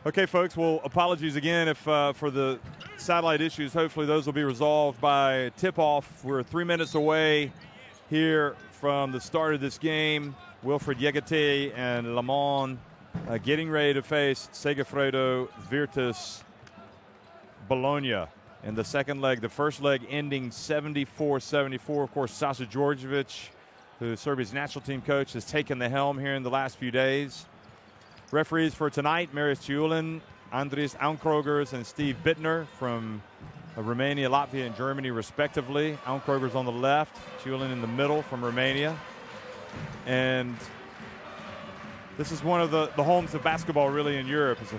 Okay, folks, well, apologies again if for the satellite issues. Hopefully those will be resolved by tip-off. We're 3 minutes away here from the start of this game. Wilfried Yegete and Le Mans getting ready to face Segafredo, Virtus, Bologna in the second leg. The first leg ending 74-74. Of course, Sasha Djordjevic, who is Serbia's national team coach, has taken the helm here in the last few days. Referees for tonight, Marius Ciulin, Andris Aunkroger's, and Steve Bittner from Romania, Latvia, and Germany, respectively. Aunkroger's on the left, Ciulin in the middle from Romania. And this is one of the homes of basketball, really, in Europe. It's a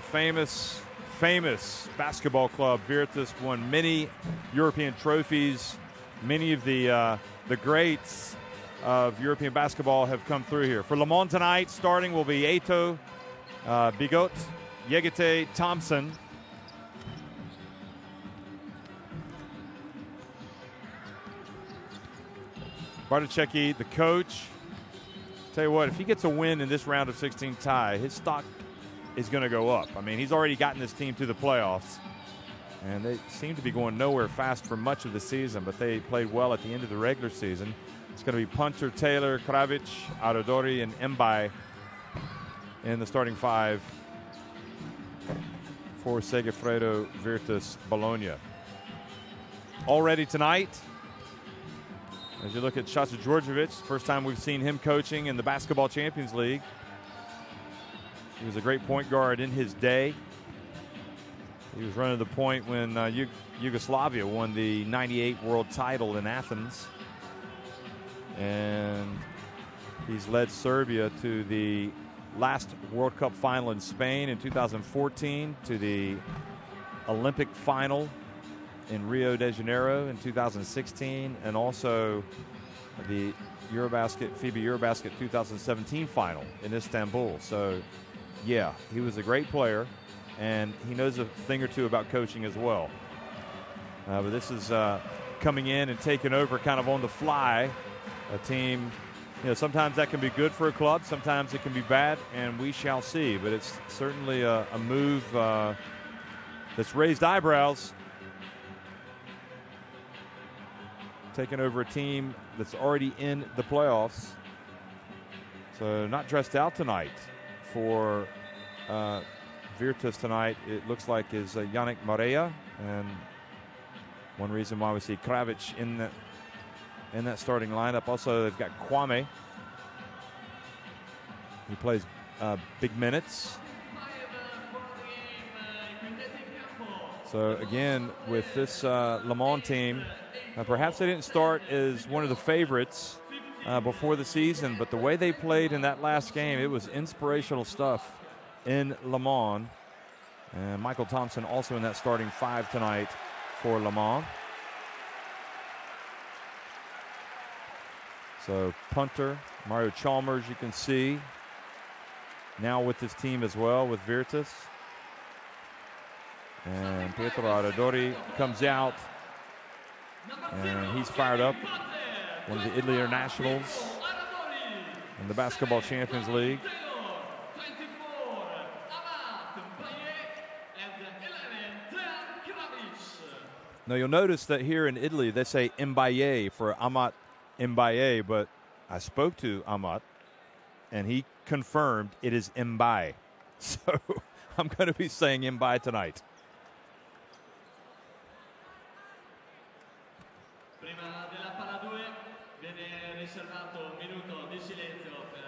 famous basketball club. Virtus won many European trophies. Many of the greats of European basketball have come through here. For Le Mans tonight, starting will be Eto'o, Bigot, Yegete, Thompson. Bartoszewski, the coach. Tell you what, if he gets a win in this round of 16 tie, his stock is going to go up. I mean, he's already gotten this team to the playoffs, and they seem to be going nowhere fast for much of the season, but they played well at the end of the regular season. It's going to be Punter, Taylor, Kravic, Aradori, and Mbai in the starting five for Segafredo, Virtus, Bologna. Already tonight, as you look at Sasha Djordjevic, first time we've seen him coaching in the Basketball Champions League. He was a great point guard in his day. He was running the point when Yugoslavia won the '98 world title in Athens. And he's led Serbia to the last World Cup final in Spain in 2014, to the Olympic final in Rio de Janeiro in 2016, and also the FIBA Eurobasket 2017 final in Istanbul. So, yeah, he was a great player, and he knows a thing or two about coaching as well. But this is coming in and taking over kind of on the fly. A team, sometimes that can be good for a club, sometimes it can be bad, and we shall see. But it's certainly a move that's raised eyebrows. Taking over a team that's already in the playoffs. So not dressed out tonight for Virtus tonight, it looks like, is Yannick Moreira. And one reason why we see Kravic in that starting lineup. Also, they've got Kwame. He plays big minutes. So again, with this Le Mans team, perhaps they didn't start as one of the favorites before the season, but the way they played in that last game, it was inspirational stuff in Le Mans. And Michael Thompson also in that starting five tonight for Le Mans. So Punter, Mario Chalmers, you can see now with this team as well with Virtus. And Pietro Aradori comes out, and he's fired up. One of the Italy internationals in the Basketball Champions League. Now you'll notice that here in Italy they say Mbaye for Amat Mbaye, but I spoke to Amat, and he confirmed it is Mbaye. So I'm going to be saying Mbaye tonight.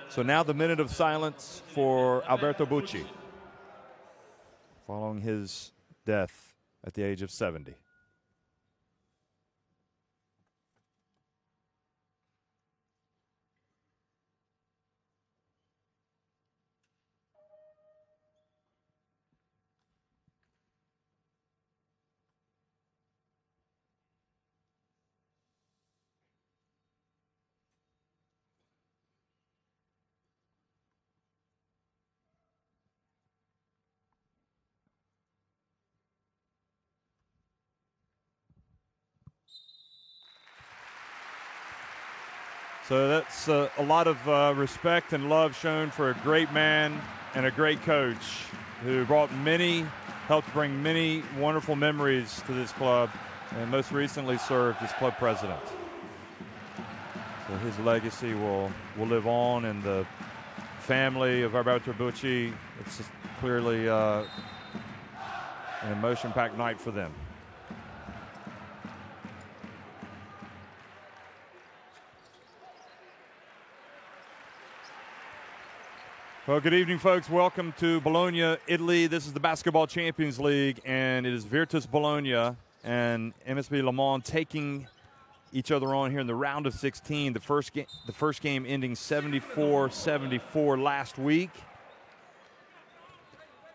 So now the minute of silence for Alberto Bucci, following his death at the age of 70. So that's a lot of respect and love shown for a great man and a great coach who helped bring many wonderful memories to this club, and most recently served as club president. So his legacy will live on in the family of Alberto Bucci. It's just clearly an emotion-packed night for them. Well, good evening, folks. Welcome to Bologna, Italy. This is the Basketball Champions League, and it is Virtus Bologna and MSB Le Mans taking each other on here in the round of 16. The first game ending 74-74 last week.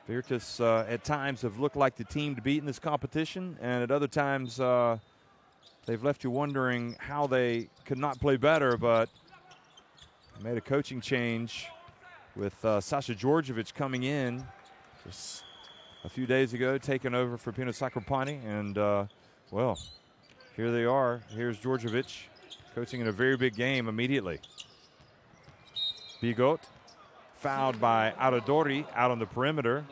Virtus at times have looked like the team to beat in this competition, and at other times they've left you wondering how they could not play better, but made a coaching change with Sasha Djordjevic coming in just a few days ago, taking over for Pino Sacropani. And, well, here they are. Here's Djordjevic coaching in a very big game immediately. Bigot fouled by Aradori out on the perimeter.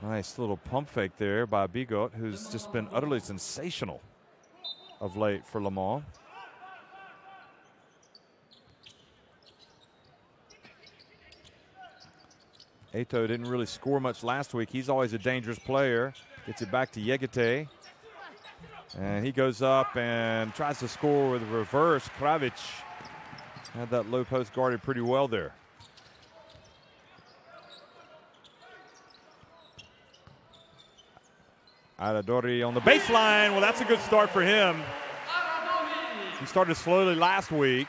Nice little pump fake there by Bigot, who's just been utterly sensational of late for Le Mans. Eto didn't really score much last week. He's always a dangerous player. Gets it back to Yegete. And he goes up and tries to score with a reverse. Kravic had that low post guarded pretty well there. Aradori on the baseline. Well, that's a good start for him. He started slowly last week.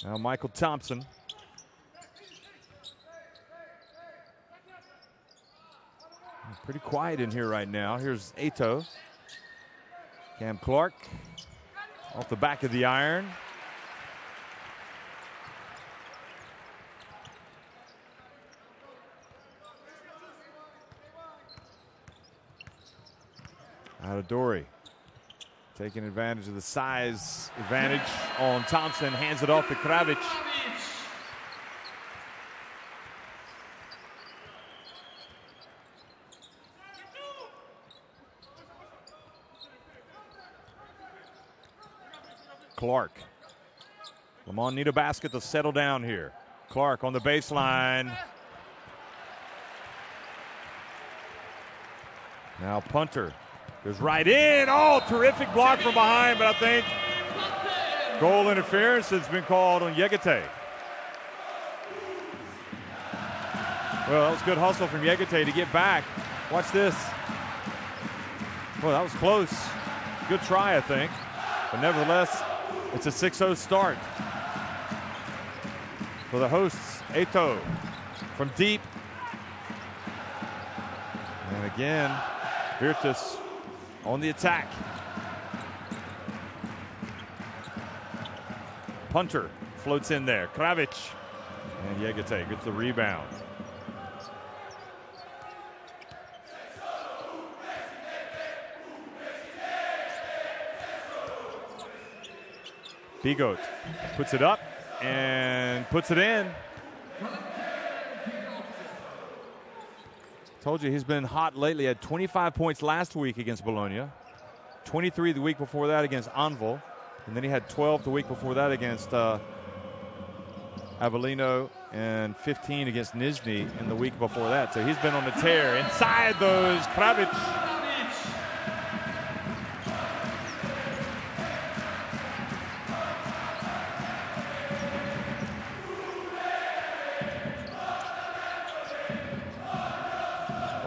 Now Michael Thompson. Pretty quiet in here right now. Here's Eto. Cam Clark off the back of the iron. Aradori taking advantage of the size advantage on Thompson. Hands it off to Kravic. Clark. Le Mans need a basket to settle down here. Clark on the baseline. Now punter goes right in. Oh, terrific block from behind, but I think goal interference has been called on Yegete. Well, that was good hustle from Yegete to get back. Watch this. Well, that was close. Good try, I think. But nevertheless, it's a 6-0 start for the hosts. Eto from deep. And again, Virtus on the attack. Punter floats in there. Kravic. And Yegete gets the rebound. Bigot puts it up and puts it in. Told you he's been hot lately. Had 25 points last week against Bologna, 23 the week before that against Anvil, and then he had 12 the week before that against Avellino and 15 against Nizhny in the week before that. So he's been on the tear. Inside those, Kravic.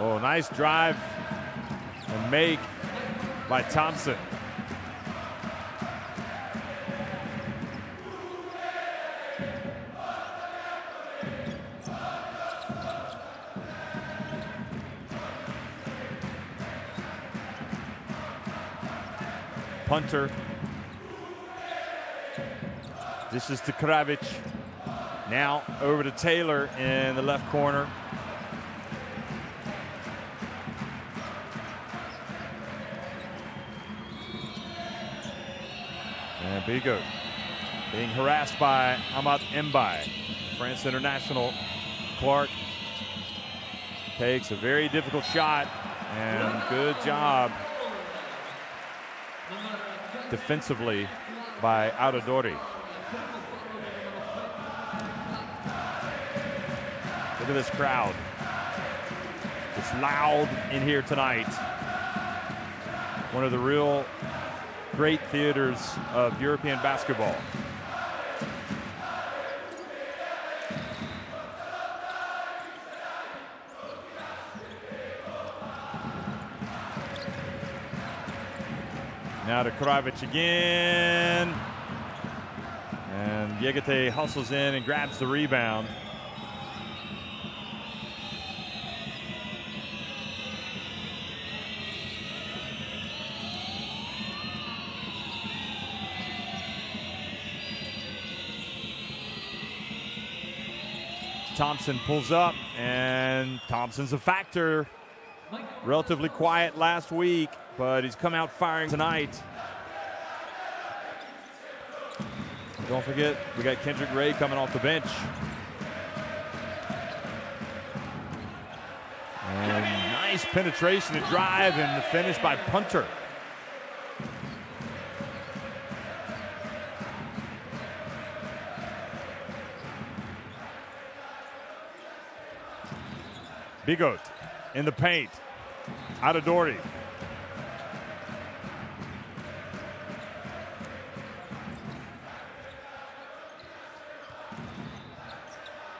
Oh, nice drive and make by Thompson. Punter. This is to Kravic. Now over to Taylor in the left corner. And Bigot being harassed by Amat Mbaye. France international. Clark takes a very difficult shot, and good job defensively by Audadori. Look at this crowd. It's loud in here tonight. One of the real great theaters of European basketball. Now to Kravic again. And Yegate hustles in and grabs the rebound. Thompson pulls up, and Thompson's a factor. Relatively quiet last week, but he's come out firing tonight. Don't forget, we got Kendrick Ray coming off the bench. And nice penetration and drive, and the finish by Punter. Bigot in the paint. Audadori.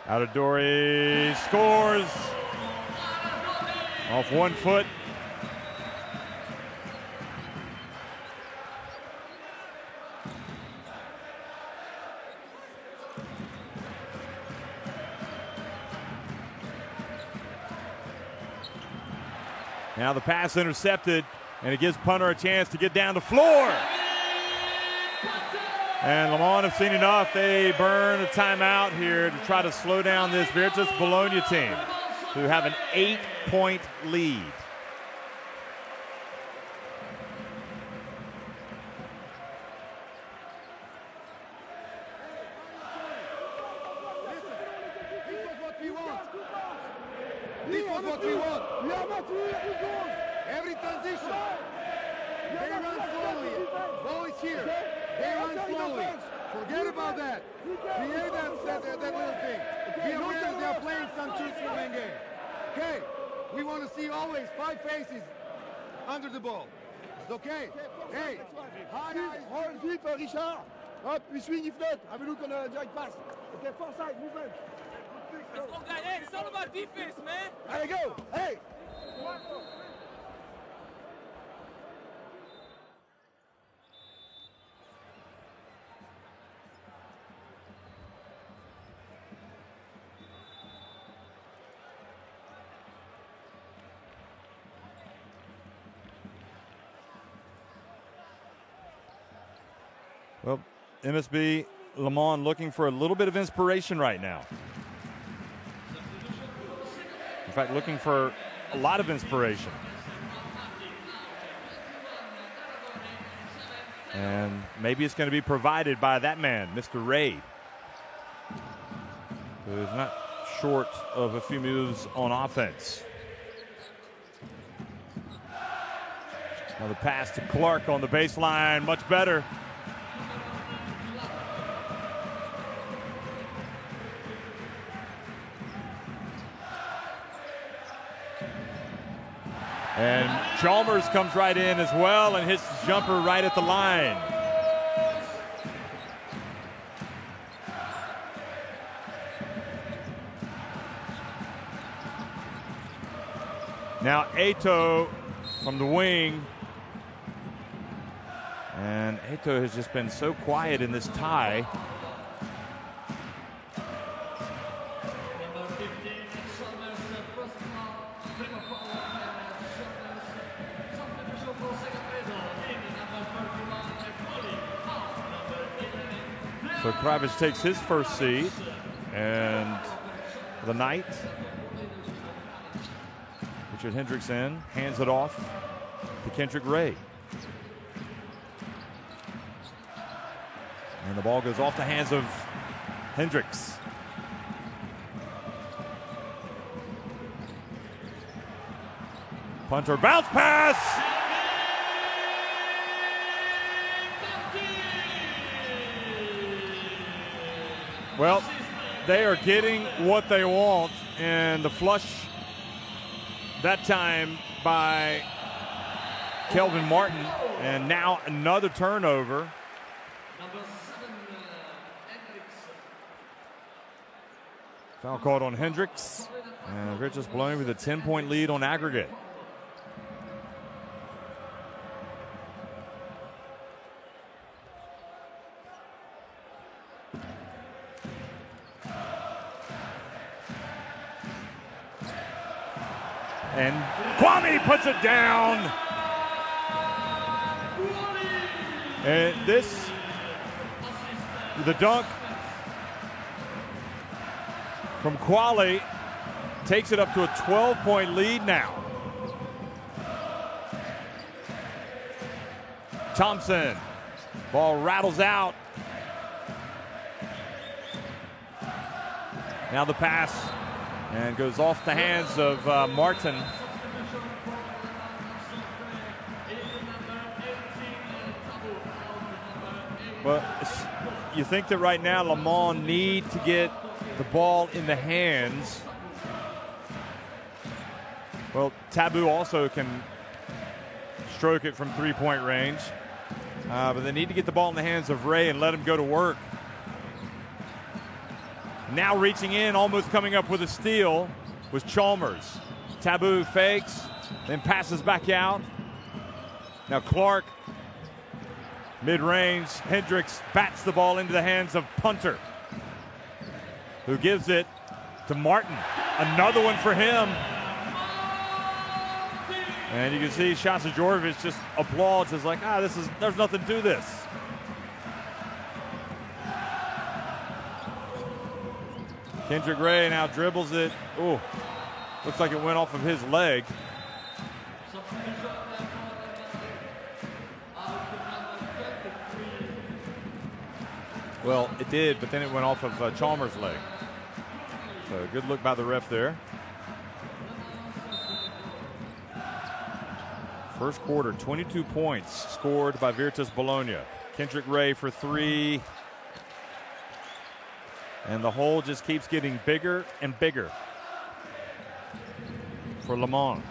Audadori scores off 1 foot. Now the pass intercepted, and it gives Punter a chance to get down the floor. And Le Mans have seen enough. They burn a timeout here to try to slow down this Virtus Bologna team, who have an 8-point lead. This is what we want. Every transition. They run slowly. Ball is here. They run slowly. Forget about that. Create that little thing. Be aware they are playing some cheats for one game. Okay. We want to see always 5 faces under the ball. It's okay. Hey. Roll deep, Richard. Hop, we swing, you float. Have a look on the direct pass. Okay, far side, movement. Let's go, guys. Hey, it's all about defense, man. There you go. Hey. Well, MSB Le Mans looking for a little bit of inspiration right now. In fact, looking for a lot of inspiration. And maybe it's going to be provided by that man, Mr. Ray, who's not short of a few moves on offense. Now the pass to Clark on the baseline, much better. And Chalmers comes right in as well and hits his jumper right at the line. Now Eto'o from the wing. And Eto'o has just been so quiet in this tie. So Kravic takes his first seed, and the night, Richard Hendrickson hands it off to Kendrick Ray. And the ball goes off the hands of Hendricks. Punter bounce pass. Well, they are getting what they want, and the flush that time by Kelvin Martin, and now another turnover. Foul called on Hendricks, and Virtus Bologna with a 10-point lead on aggregate. And Kwame puts it down. And this, the dunk from Quali takes it up to a 12-point lead now. Thompson, ball rattles out. Now the pass, and goes off the hands of Martin. But you think that right now Le Mans need to get the ball in the hands. Well, Tabou also can stroke it from three-point range. But they need to get the ball in the hands of Ray and let him go to work. Now reaching in, almost coming up with a steal, was Chalmers. Tabou fakes, then passes back out. Now Clark, mid-range. Hendricks bats the ball into the hands of Punter, who gives it to Martin. Another one for him. And you can see Shasa Djordjevic just applauds. It's like, there's nothing to this. Kendrick Ray now dribbles it. Ooh, looks like it went off of his leg. Well, it did, but then it went off of Chalmers' leg. So good look by the ref there. First quarter, 22 points scored by Virtus Bologna. Kendrick Ray for three. And the hole just keeps getting bigger and bigger for Le Mans.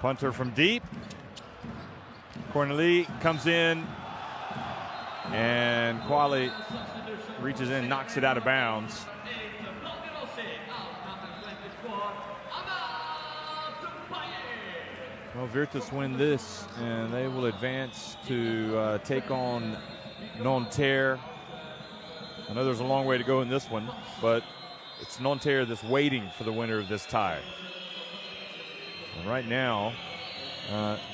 Punter from deep. Corneli comes in, and Quali reaches in, knocks it out of bounds. Well, Virtus win this, and they will advance to take on Nanterre. I know there's a long way to go in this one, but it's Nanterre that's waiting for the winner of this tie. And right now,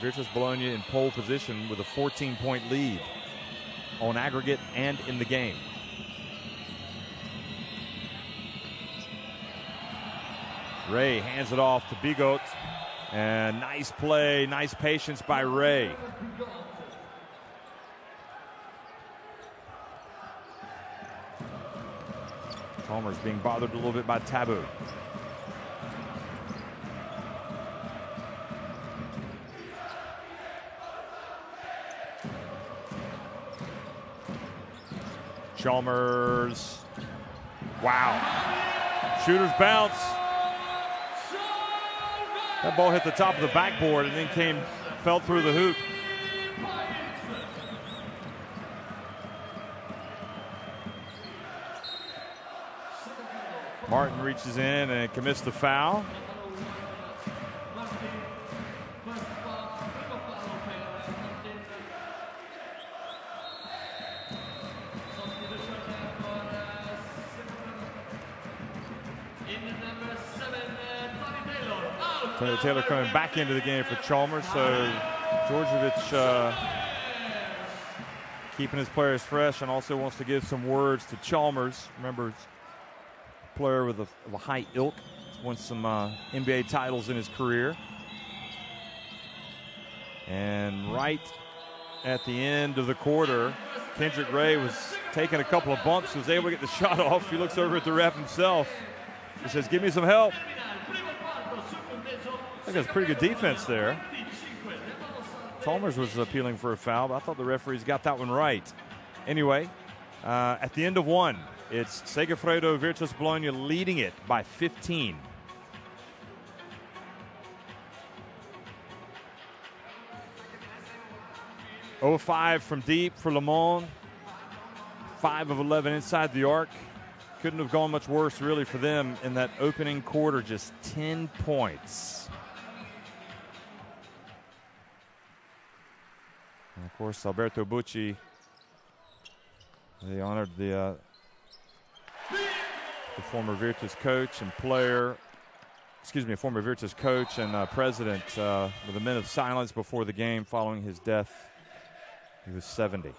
Virtus Bologna in pole position with a 14-point lead on aggregate and in the game. Ray hands it off to Bigot. And nice play, nice patience by Ray. Chalmers being bothered a little bit by Tabou. Chalmers. Wow. Shooter's bounce. That ball hit the top of the backboard and then fell through the hoop. Martin reaches in and commits the foul. Tony Taylor coming back into the game for Chalmers, so Djordjevic keeping his players fresh and also wants to give some words to Chalmers. Remember, player of a high ilk. Won some NBA titles in his career. And right at the end of the quarter, Kendrick Ray was taking a couple of bumps, was able to get the shot off. He looks over at the ref himself. He says, "Give me some help." I think that's pretty good defense there. Chalmers was appealing for a foul, but I thought the referees got that one right. Anyway, at the end of one, it's Segafredo Virtus Bologna leading it by 15. Oh, 5 from deep for Le Mans. 5 of 11 inside the arc. Couldn't have gone much worse, really, for them in that opening quarter. Just 10 points. And of course, Alberto Bucci, they honored the former Virtus coach and player. Excuse me, former Virtus coach and president with a minute of silence before the game following his death. He was 70.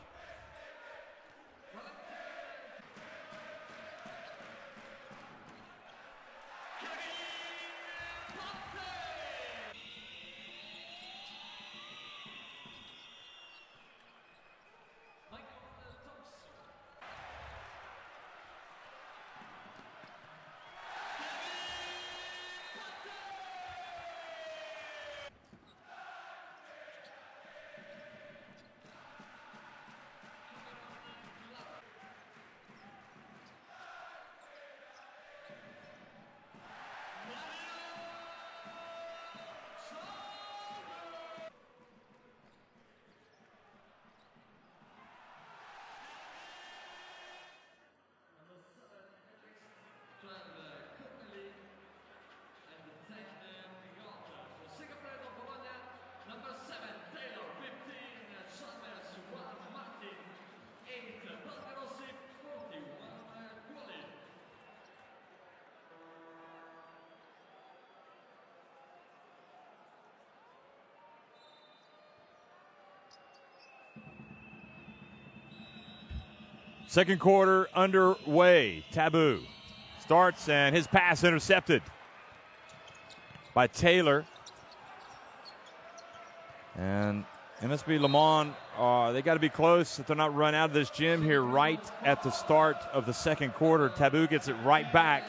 Second quarter underway. Taboo starts, and his pass intercepted by Taylor. And MSB Le Mans, they got to be close if they're not run out of this gym here right at the start of the second quarter. Taboo gets it right back.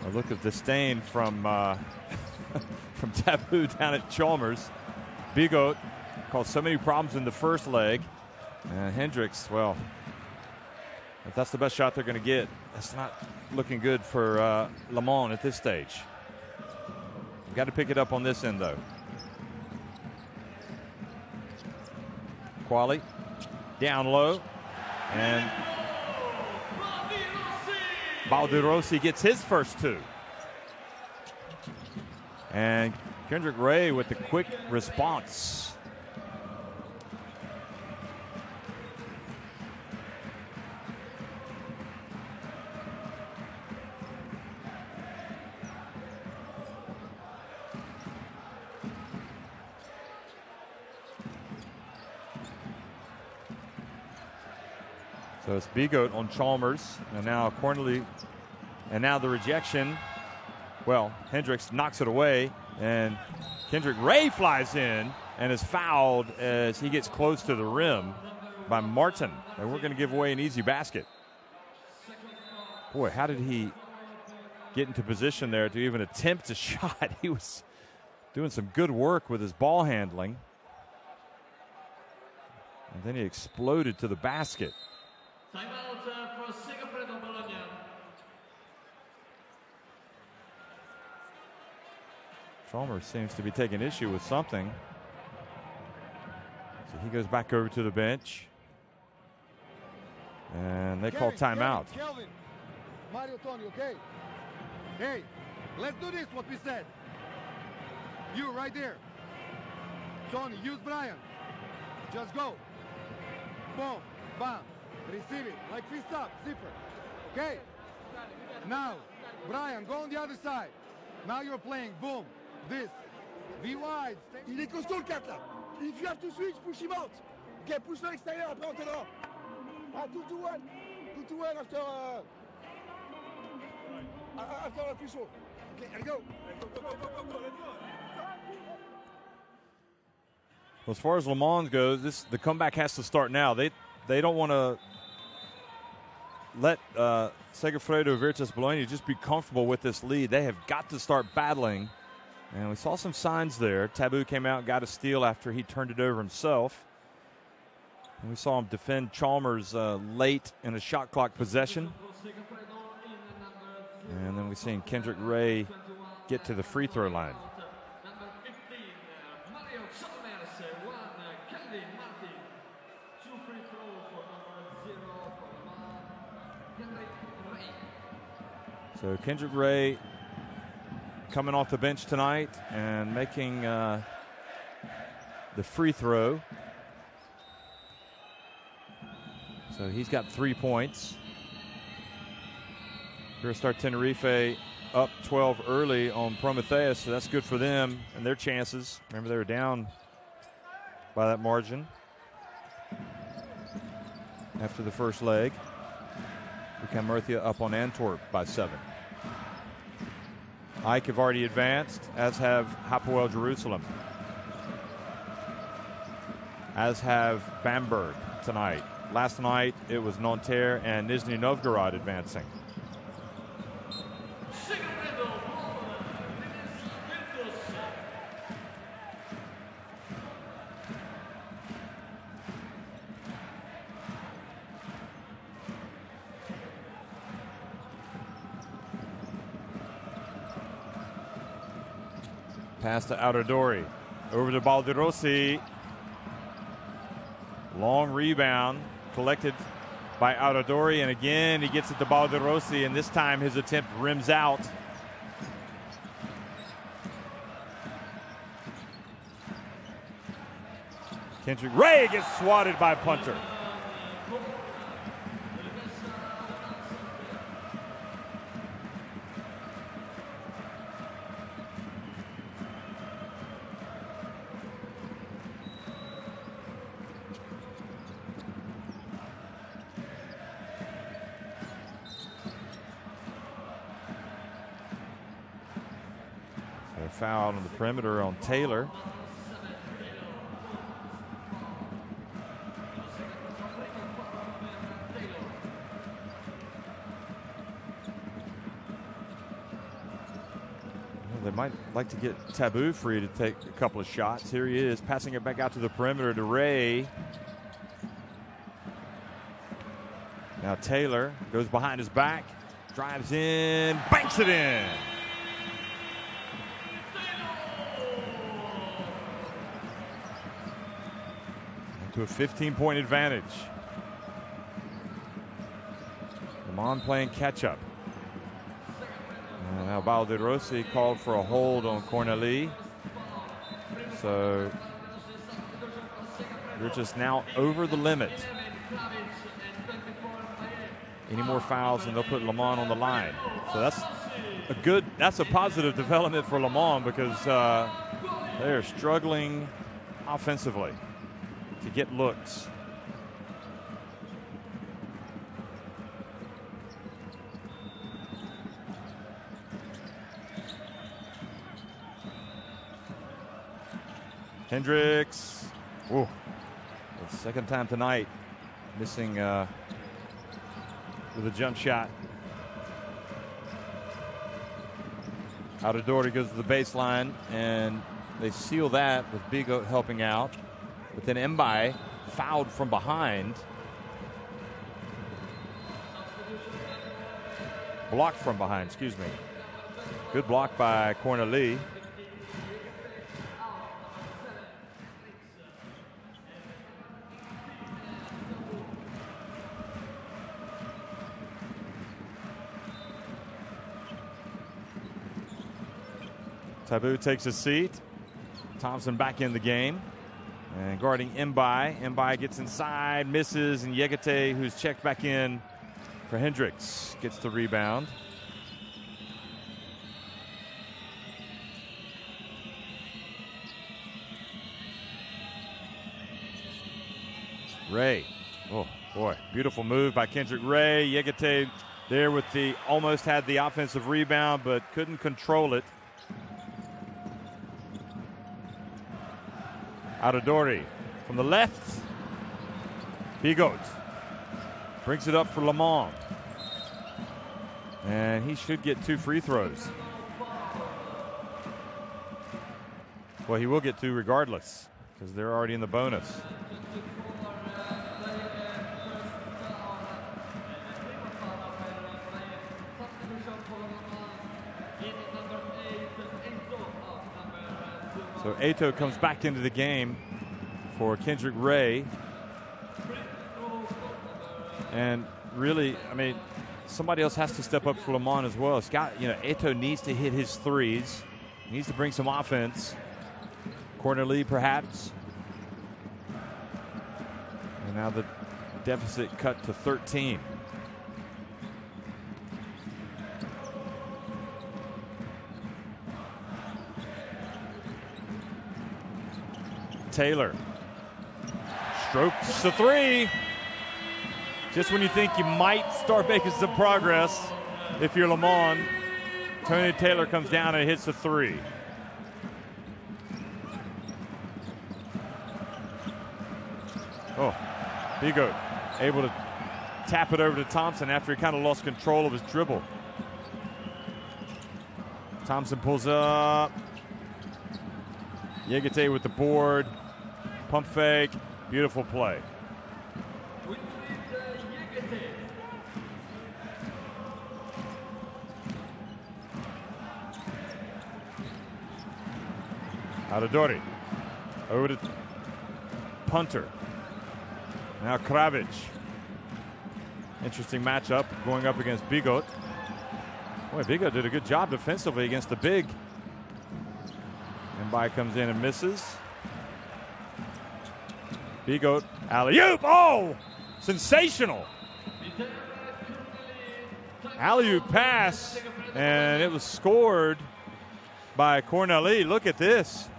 A look of disdain from from Taboo down at Chalmers. Bigot caused so many problems in the first leg. And Hendricks, well, if that's the best shot they're going to get, that's not looking good for Le Mans at this stage. You've got to pick it up on this end, though. Quali down low. And Baldirossi gets his first two. And Kendrick Ray with the quick response. So it's Bigot on Chalmers, and now Cornely, and now the rejection. Well, Hendricks knocks it away, and Kendrick Ray flies in and is fouled as he gets close to the rim by Martin. And we're going to give away an easy basket. Boy, how did he get into position there to even attempt a shot? He was doing some good work with his ball handling. And then he exploded to the basket. Timeout for Segafredo Bologna. Chalmers seems to be taking issue with something. So he goes back over to the bench. And they call timeout. Kelvin, Mario, Tony, okay? Hey, let's do this, what we said. You right there. Tony, use Brian. Just go. Boom, bam. Receive it, like fist up, zipper. Okay? Now, Brian, go on the other side. Now you're playing, boom, this. Be wide. Il est costaud le 4 là. If you have to switch, push him out. Ok, pousse à l'extérieur, après on t'aidera. Ah, 2-2-1. 2-2-1 after the push off. Okay, let's go. Well, as far as Le Mans goes, the comeback has to start now. They don't want to let Segafredo Virtus Bologna just be comfortable with this lead. They have got to start battling. And we saw some signs there. Tabou came out and got a steal after he turned it over himself. And we saw him defend Chalmers late in a shot clock possession. And then we've seen Kendrick Ray get to the free throw line. So Kendrick Ray coming off the bench tonight and making the free throw. So he's got 3 points. Eurostar Tenerife up 12 early on Prometheus, so that's good for them and their chances. Remember, they were down by that margin after the first leg. Buchan Murcia up on Antwerp by 7. Ike have already advanced, as have Hapoel Jerusalem. As have Bamberg tonight. Last night it was Nanterre and Nizhny Novgorod advancing. Pass to Audadori. Over to Balderossi. Long rebound collected by Audadori, and again he gets it to Balderossi, and this time his attempt rims out. Kendrick Ray gets swatted by punter. Foul on the perimeter on Taylor. Well, they might like to get Tabou free to take a couple of shots. Here he is, passing it back out to the perimeter to Ray. Now Taylor goes behind his back, drives in, banks it in. To a 15-point advantage. Le Mans playing catch-up. Now Balderossi called for a hold on Corneli. So we're just now over the limit. Any more fouls and they'll put Le Mans on the line. So that's a positive development for Le Mans, because they're struggling offensively to get looks. Hendricks. Ooh. The second time tonight missing with a jump shot. Audadori goes to the baseline, and they seal that with Bigot helping out. But then Mbai fouled from behind. Blocked from behind, excuse me. Good block by Corneli. Tabou takes a seat. Thompson back in the game. And guarding Mbai. Mbai gets inside, misses, and Yegate, who's checked back in for Hendricks, gets the rebound. Ray. Oh, boy. Beautiful move by Kendrick Ray. Yegete there with almost had the offensive rebound, but couldn't control it. Aradori from the left. Bigot brings it up for Lamont. And he should get 2 free throws. Well, he will get 2 regardless because they're already in the bonus. So Eto comes back into the game for Kendrick Ray. And really, I mean, somebody else has to step up for Lamont as well. Eto needs to hit his threes. He needs to bring some offense. Corner lead, perhaps. And now the deficit cut to 13. Taylor strokes the 3. Just when you think you might start making some progress, if you're Lamont, Tony Taylor comes down and hits the 3. Oh, Bigot able to tap it over to Thompson after he kind of lost control of his dribble. Thompson pulls up. Yegete with the board. Pump fake. Beautiful play. Aradori over to Punter. Now Kravic. Interesting matchup going up against Bigot. Boy, Bigot did a good job defensively against the big. Mbai comes in and misses. Bigot, alley-oop. Oh, sensational. Alley-oop pass, and it was scored by Corneli. Look at this.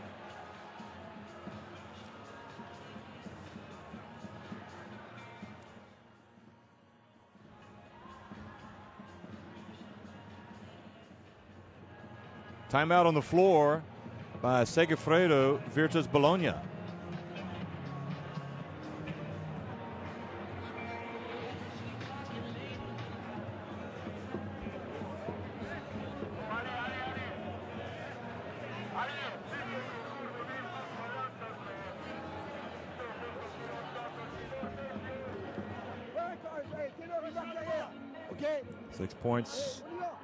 Timeout on the floor by Segafredo, Virtus Bologna. Okay. 6 points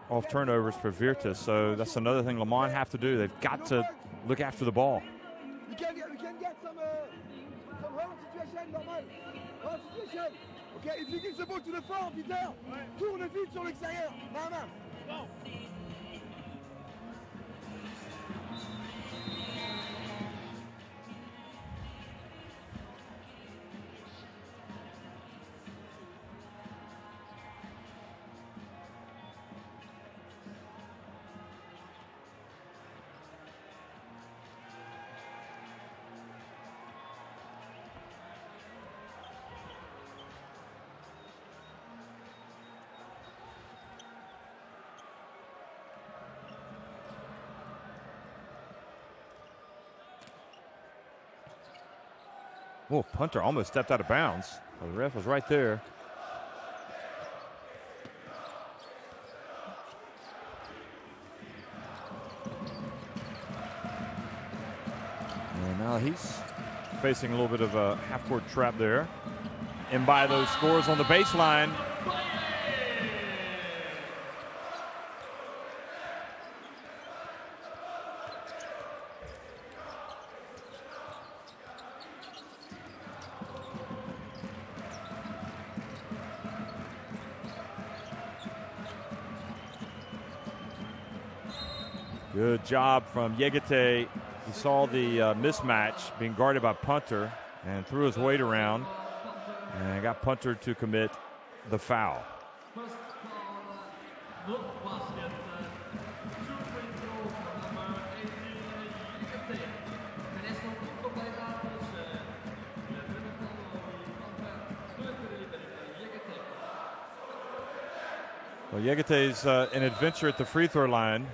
off turnovers for Virtus, so that's another thing Lamont have to do. They've got to look after the ball. We can get some home situation, normal. Home situation. Okay, if you give the ball to the front, Peter, tourne vite sur l'extérieur. Main à main. Bon. Oh, Punter almost stepped out of bounds. Well, the ref was right there. And now he's facing a little bit of a half-court trap there. And by those scores on the baseline. Good job from Yegete. He saw the mismatch being guarded by Punter and threw his weight around and got Punter to commit the foul. Well, Yegate's an adventure at the free throw line.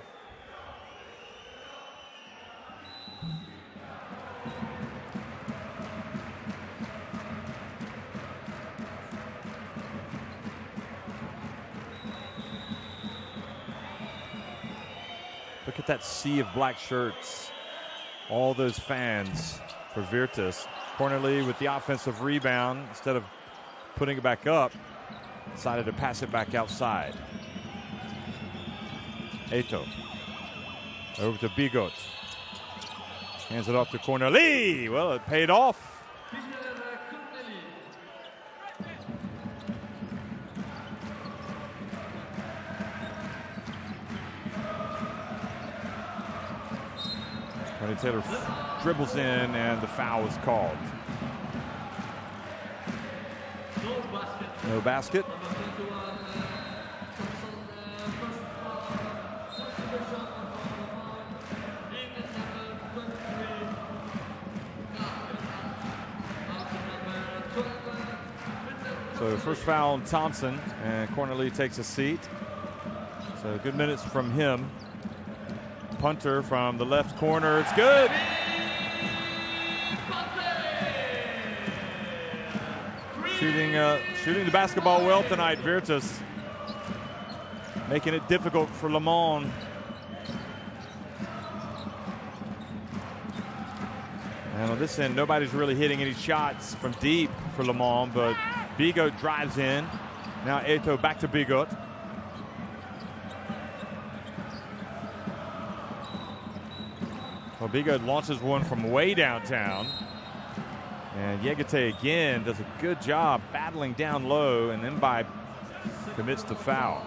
Look at that sea of black shirts. All those fans for Virtus. Cornerly with the offensive rebound. Instead of putting it back up, decided to pass it back outside. Eto. Over to Bigot. Hands it off to Cornerly. Well, it paid off. Tony Taylor dribbles in, and the foul is called. No basket. So first foul on Thompson, and Cornerly takes a seat. So good minutes from him. Punter from the left corner. It's good. Shooting the basketball well tonight, Virtus. Making it difficult for Le Mans. And on this end, nobody's really hitting any shots from deep for Le Mans, but Bigot drives in. Now Eto back to Bigot. Well, Bigot launches one from way downtown. And Yegate again does a good job battling down low, and then by commits the foul.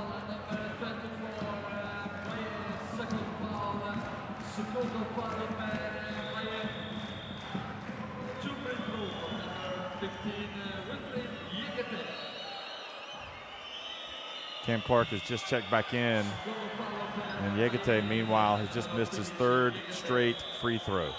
Cam Clark has just checked back in, and Yegate, meanwhile, has just missed his third straight free throw.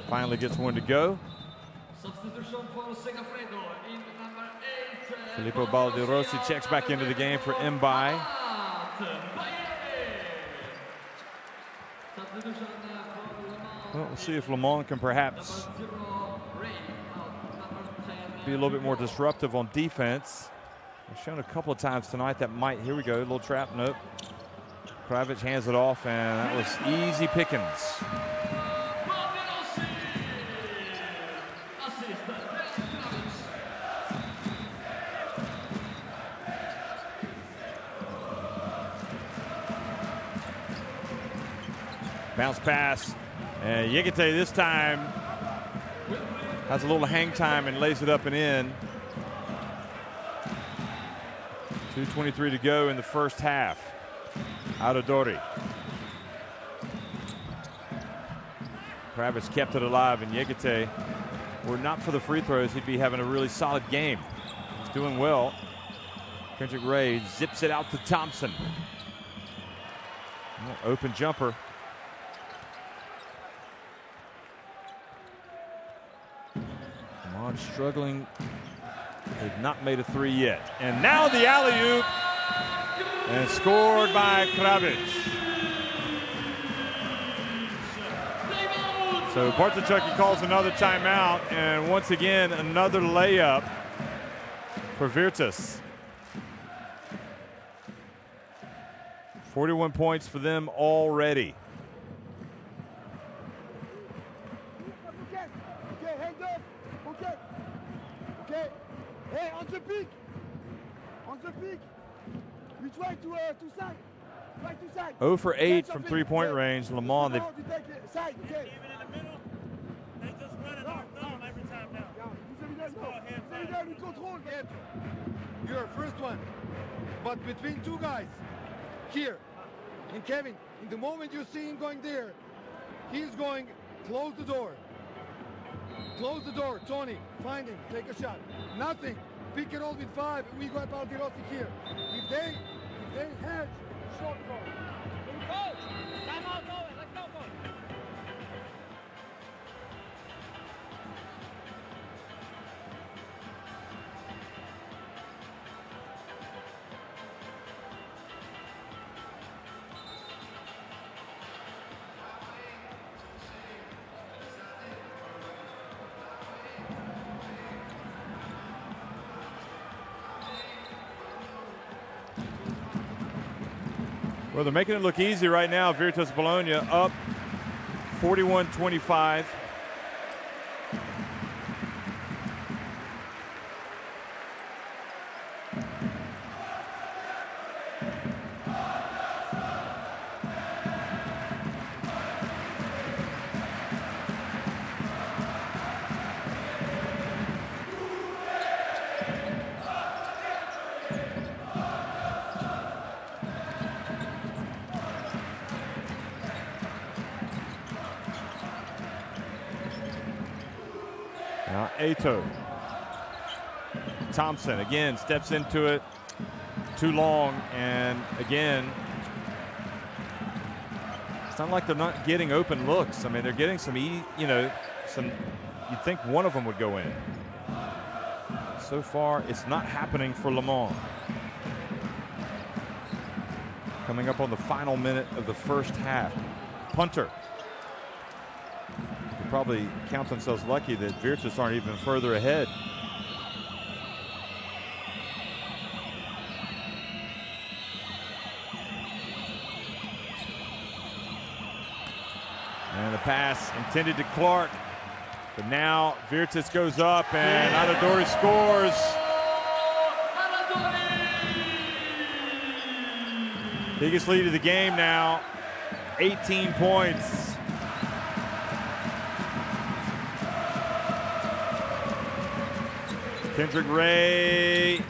Finally gets one to go. Substitution for Segafredo in number 8. Filippo Baldirossi checks back into the game for Mbai. Well, we'll see if Le Mans can perhaps be a little bit more disruptive on defense. We've shown a couple of times tonight that might. Here we go, a little trap. Nope. Kravich hands it off, and that was easy pickings. Bounce pass, and Yegate this time has a little hang time and lays it up and in. 2:23 to go in the first half. Adodori. Kravitz kept it alive, and Yegate, were not for the free throws, he'd be having a really solid game. He's doing well. Kendrick Ray zips it out to Thompson. Open jumper. Struggling. They've not made a three yet. And now the alley-oop. And scored by Kravich. So Bartoszewski calls another timeout. And once again, another layup for Virtus. 41 points for them already. Hey, on the peak! On the peak! We try to side. Try to side. 0 for 8 from three-point range. Le Mans, Side, okay. Even in the middle, they just run it on thumb every time now. You're first one. But between two guys, here, and Kevin, in the moment you see him going there, he's going, close the door. Close the door, Tony, find him, take a shot. Nothing, pick it all with 5, we got Baldirossi here. If they hedge, short throw. Coach, time out going, let's go, coach. Well, they're making it look easy right now. Virtus Bologna up 41-25. Now Ato. Thompson again steps into it too long, and again, it's not like they're not getting open looks. I mean, they're getting some, you'd think one of them would go in. So far, it's not happening for Le Mans. Coming up on the final minute of the first half. Punter. They probably count themselves lucky that Virtus aren't even further ahead. And the pass intended to Clark. But now Virtus goes up and Adadori scores. Biggest lead of the game now, 18 points. Kendrick Ray.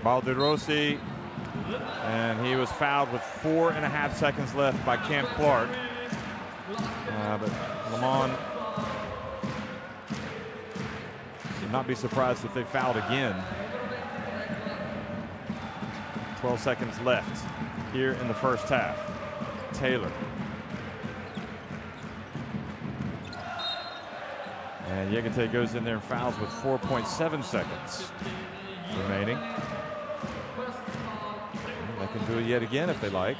Balderossi, and he was fouled with 4.5 seconds left by Cam Clark. But Le Mans would not be surprised if they fouled again. 12 seconds left here in the first half. Taylor. And Yegate goes in there and fouls with 4.7 seconds remaining. They can do it yet again if they like.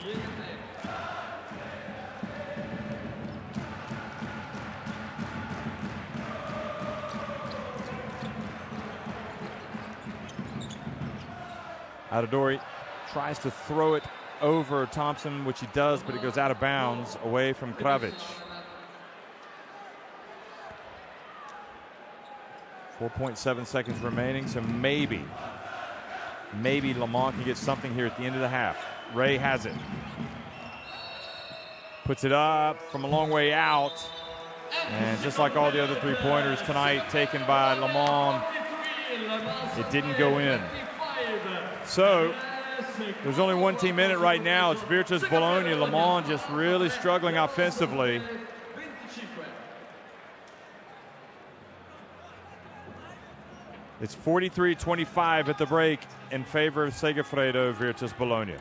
Adadori tries to throw it over Thompson, which he does, but it goes out of bounds away from Kravic. 4.7 seconds remaining, so maybe Le Mans can get something here at the end of the half. Ray has it. Puts it up from a long way out. And just like all the other three-pointers tonight taken by Le Mans, it didn't go in. So there's only one team in it right now. It's Virtus Bologna. Le Mans just really struggling offensively. It's 43-25 at the break in favor of Segafredo, Virtus Bologna.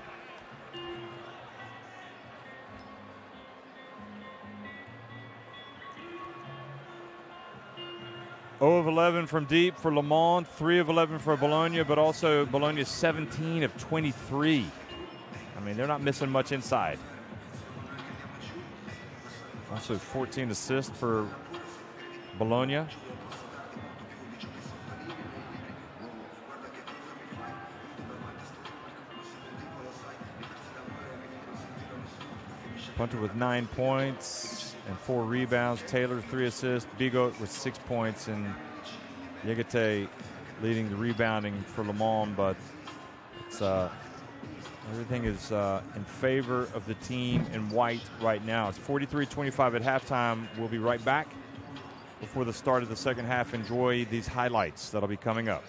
Oh of 11 from deep for Le Mans, 3 of 11 for Bologna, but also Bologna 17 of 23. I mean, they're not missing much inside. Also 14 assists for Bologna. Punter with 9 points and 4 rebounds. Taylor 3 assists. Bigot with 6 points, and Yegate leading the rebounding for Le Mans. But it's everything is in favor of the team in white right now. It's 43-25 at halftime. We'll be right back before the start of the second half. Enjoy these highlights that'll be coming up.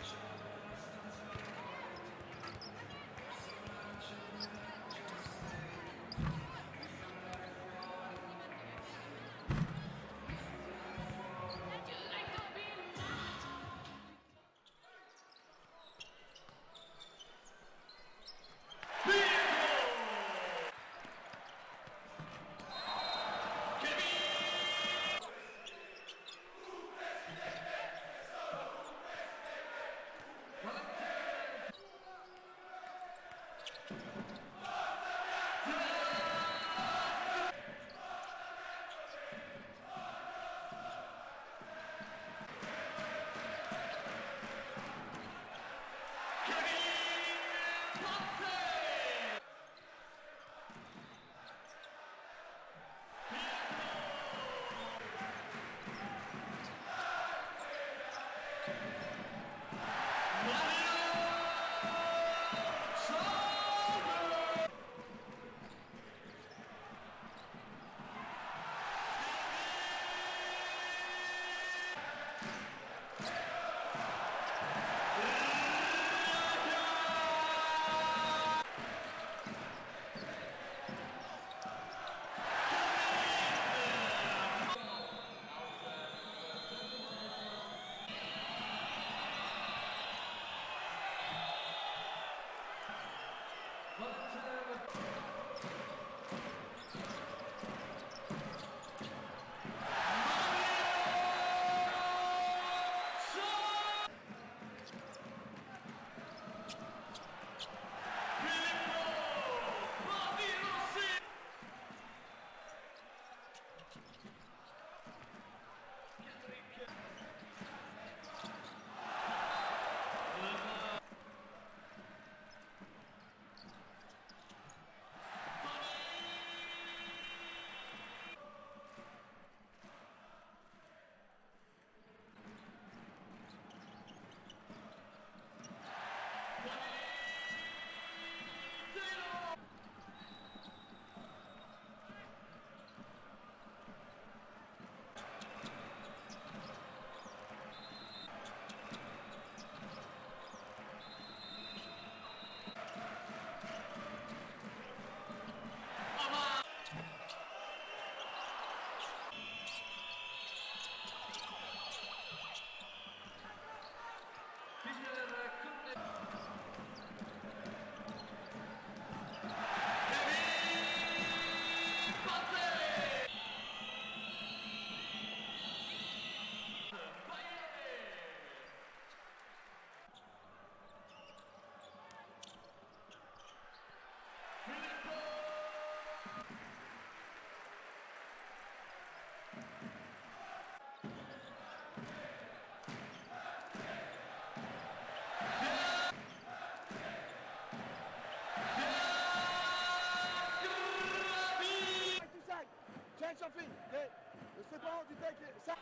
Sophie, okay? Le séparant du deck, ça.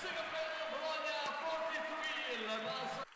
Segafredo, Bologna 43, il Massa.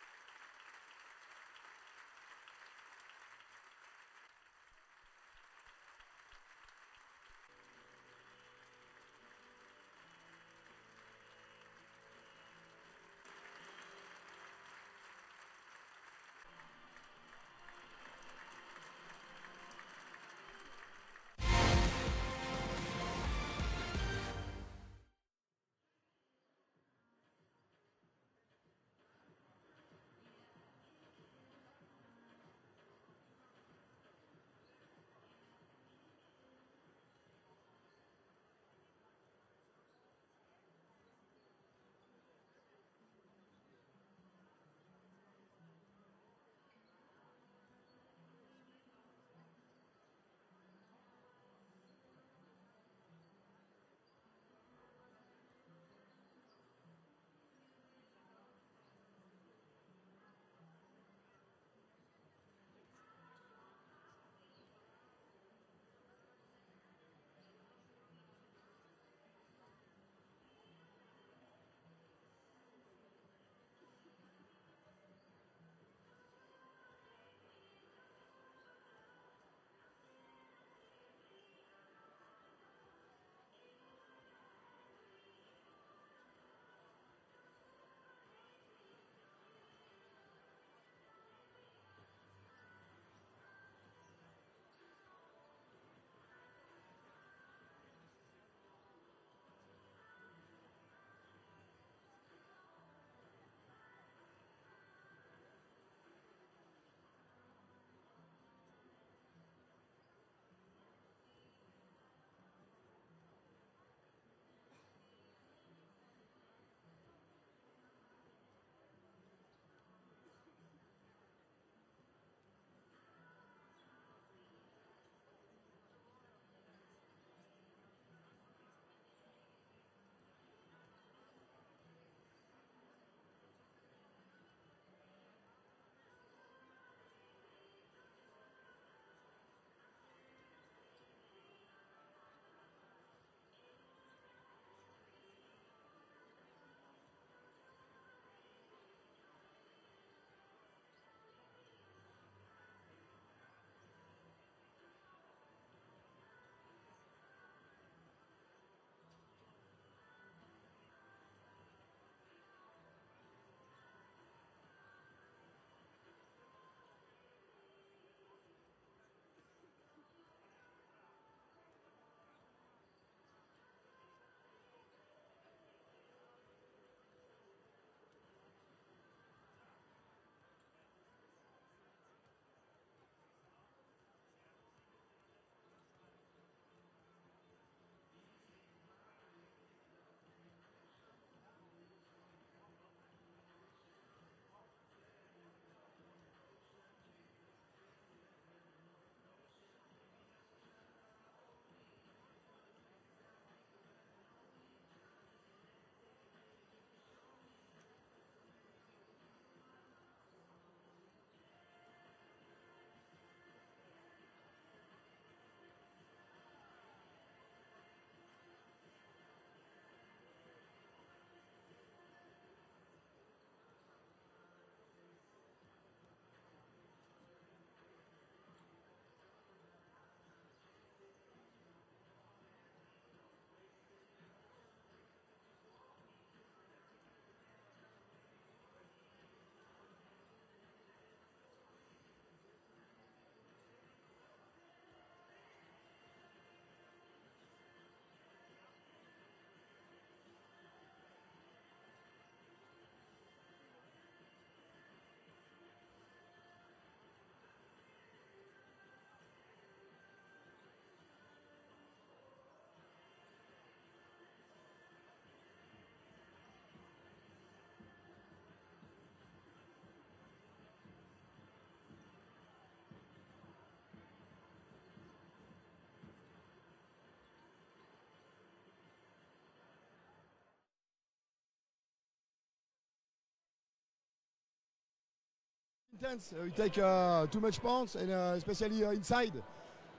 intense. We take too much points, and especially inside.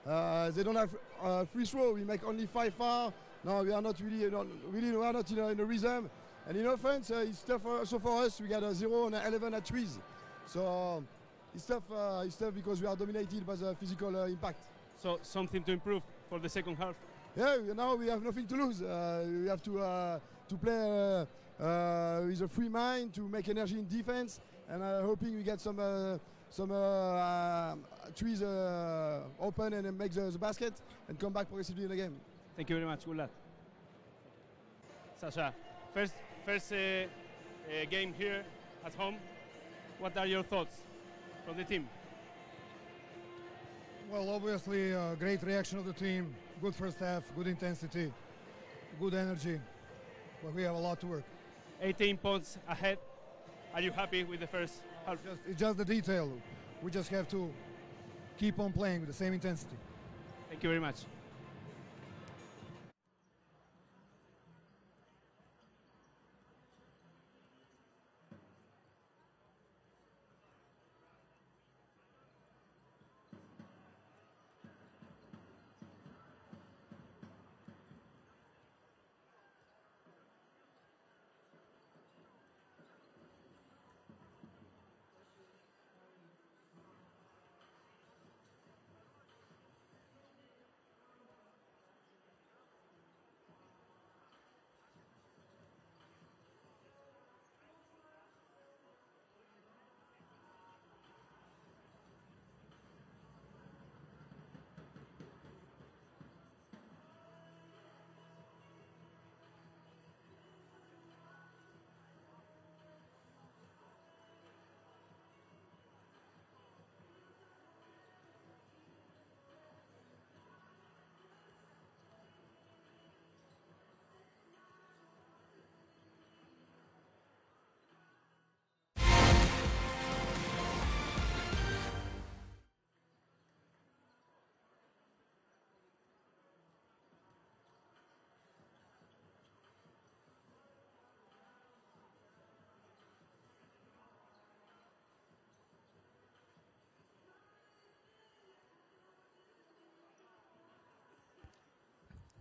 They don't have free throw. We make only 5 foul. No, we are not really, we are not in a rhythm. And in offense, it's tough also for us. We got a 0 and 11 at threes. So it's tough because we are dominated by the physical impact. So something to improve for the second half. Yeah, now we have nothing to lose. We have to play with a free mind, to make energy in defense, and hoping we get some trees open and make the basket and come back progressively in the game. Thank you very much. Good luck. Sasha, first game here at home. What are your thoughts from the team? Well, obviously, great reaction of the team. Good first half, good intensity, good energy. But we have a lot to work. 18 points ahead. Are you happy with the first half? It's just the detail. We just have to keep on playing with the same intensity. Thank you very much.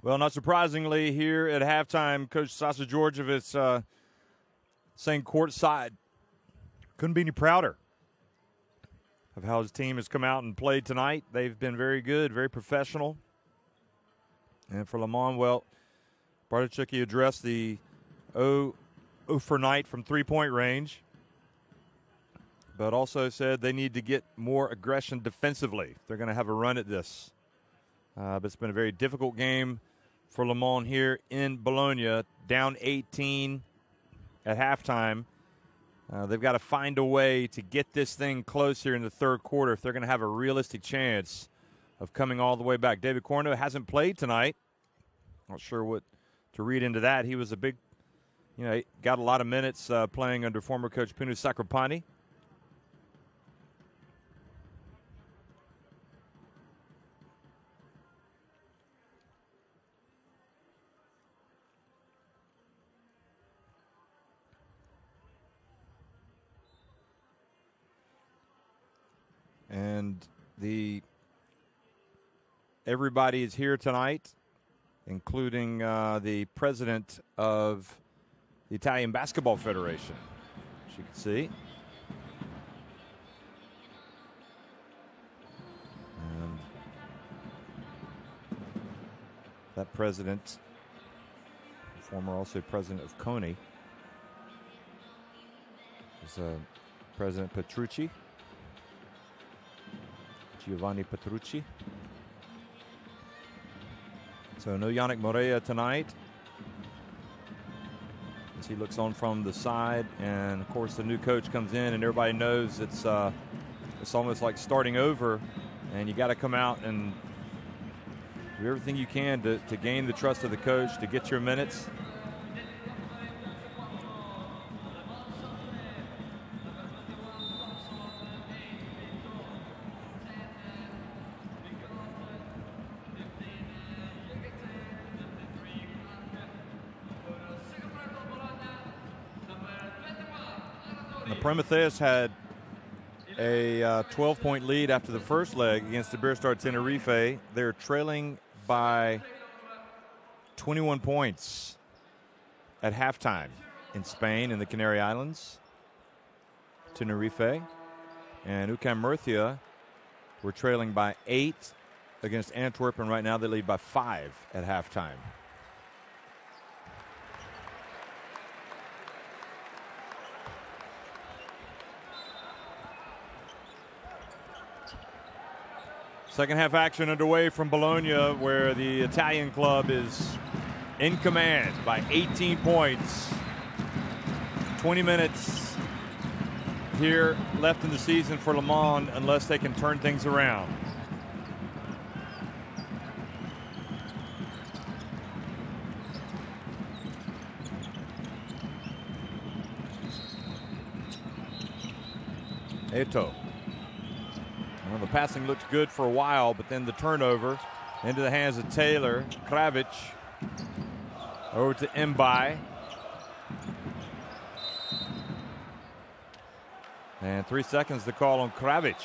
Well, not surprisingly, here at halftime, Coach Sasa Djordjevic saying courtside couldn't be any prouder of how his team has come out and played tonight. They've been very good, very professional. And for Lamont, well, Bartoszewski addressed the 0 for night from three-point range, but also said they need to get more aggression defensively if they're going to have a run at this. But it's been a very difficult game for Le Mans here in Bologna, down 18 at halftime. They've got to find a way to get this thing close here in the third quarter if they're going to have a realistic chance of coming all the way back. David Corno hasn't played tonight. Not sure what to read into that. He was a big, he got a lot of minutes playing under former coach Pinu Sacropani. And everybody is here tonight, including the president of the Italian Basketball Federation, as you can see. And that president, former also president of CONI, is President Petrucci. Giovanni Petrucci. So no Yannick Morea tonight as he looks on from the side, and of course the new coach comes in and everybody knows it's almost like starting over, and you got to come out and do everything you can to gain the trust of the coach, to get your minutes. Prometheus had a 12-point lead after the first leg against the Bearstar Tenerife. They're trailing by 21 points at halftime in Spain in the Canary Islands. Tenerife and UCAM Murcia were trailing by 8 against Antwerp, and right now they lead by 5 at halftime. Second half action underway from Bologna, where the Italian club is in command by 18 points. 20 minutes here left in the season for Le Mans unless they can turn things around. Eto. Well, the passing looked good for a while, but then the turnover into the hands of Taylor. Kravic over to Mbai. And 3 seconds to call on Kravic.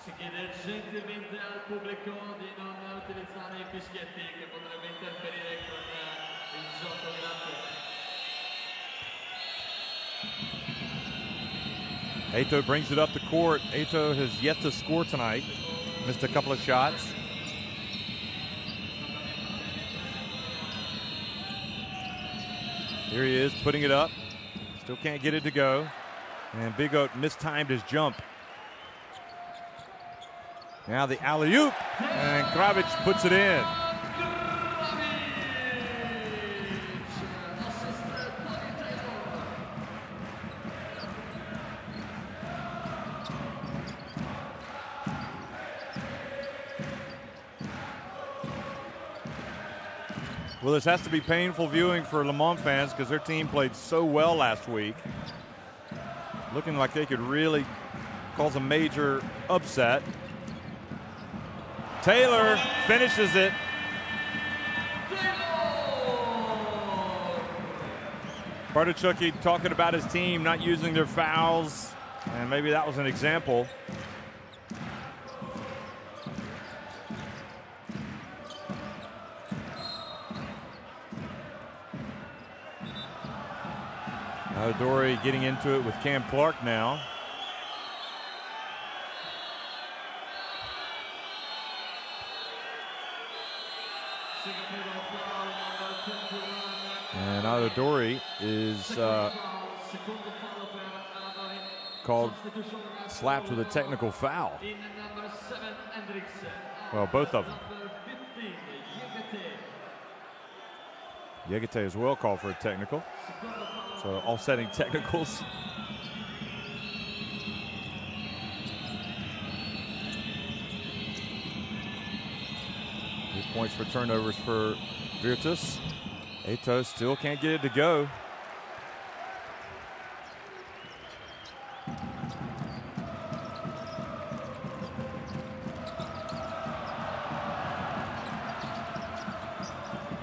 Si chiede gentilmente al pubblico di non utilizzare i fischietti che potrebbe interferire con il gioco. Grazie. Eto brings it up the court. Eto has yet to score tonight. Missed a couple of shots. Here he is putting it up. Still can't get it to go. And Big Oat mistimed his jump. Now the alley-oop, and Kravic puts it in. Well, this has to be painful viewing for Le Mans fans because their team played so well last week. Looking like they could really cause a major upset. Taylor finishes it. Bartochuki talking about his team not using their fouls, and maybe that was an example. Dory getting into it with Cam Clark now. And Adodori is called slapped with a technical foul. Well, both of them. Yegate as well called for a technical. So offsetting technicals. 8 points for turnovers for Virtus. Eto still can't get it to go.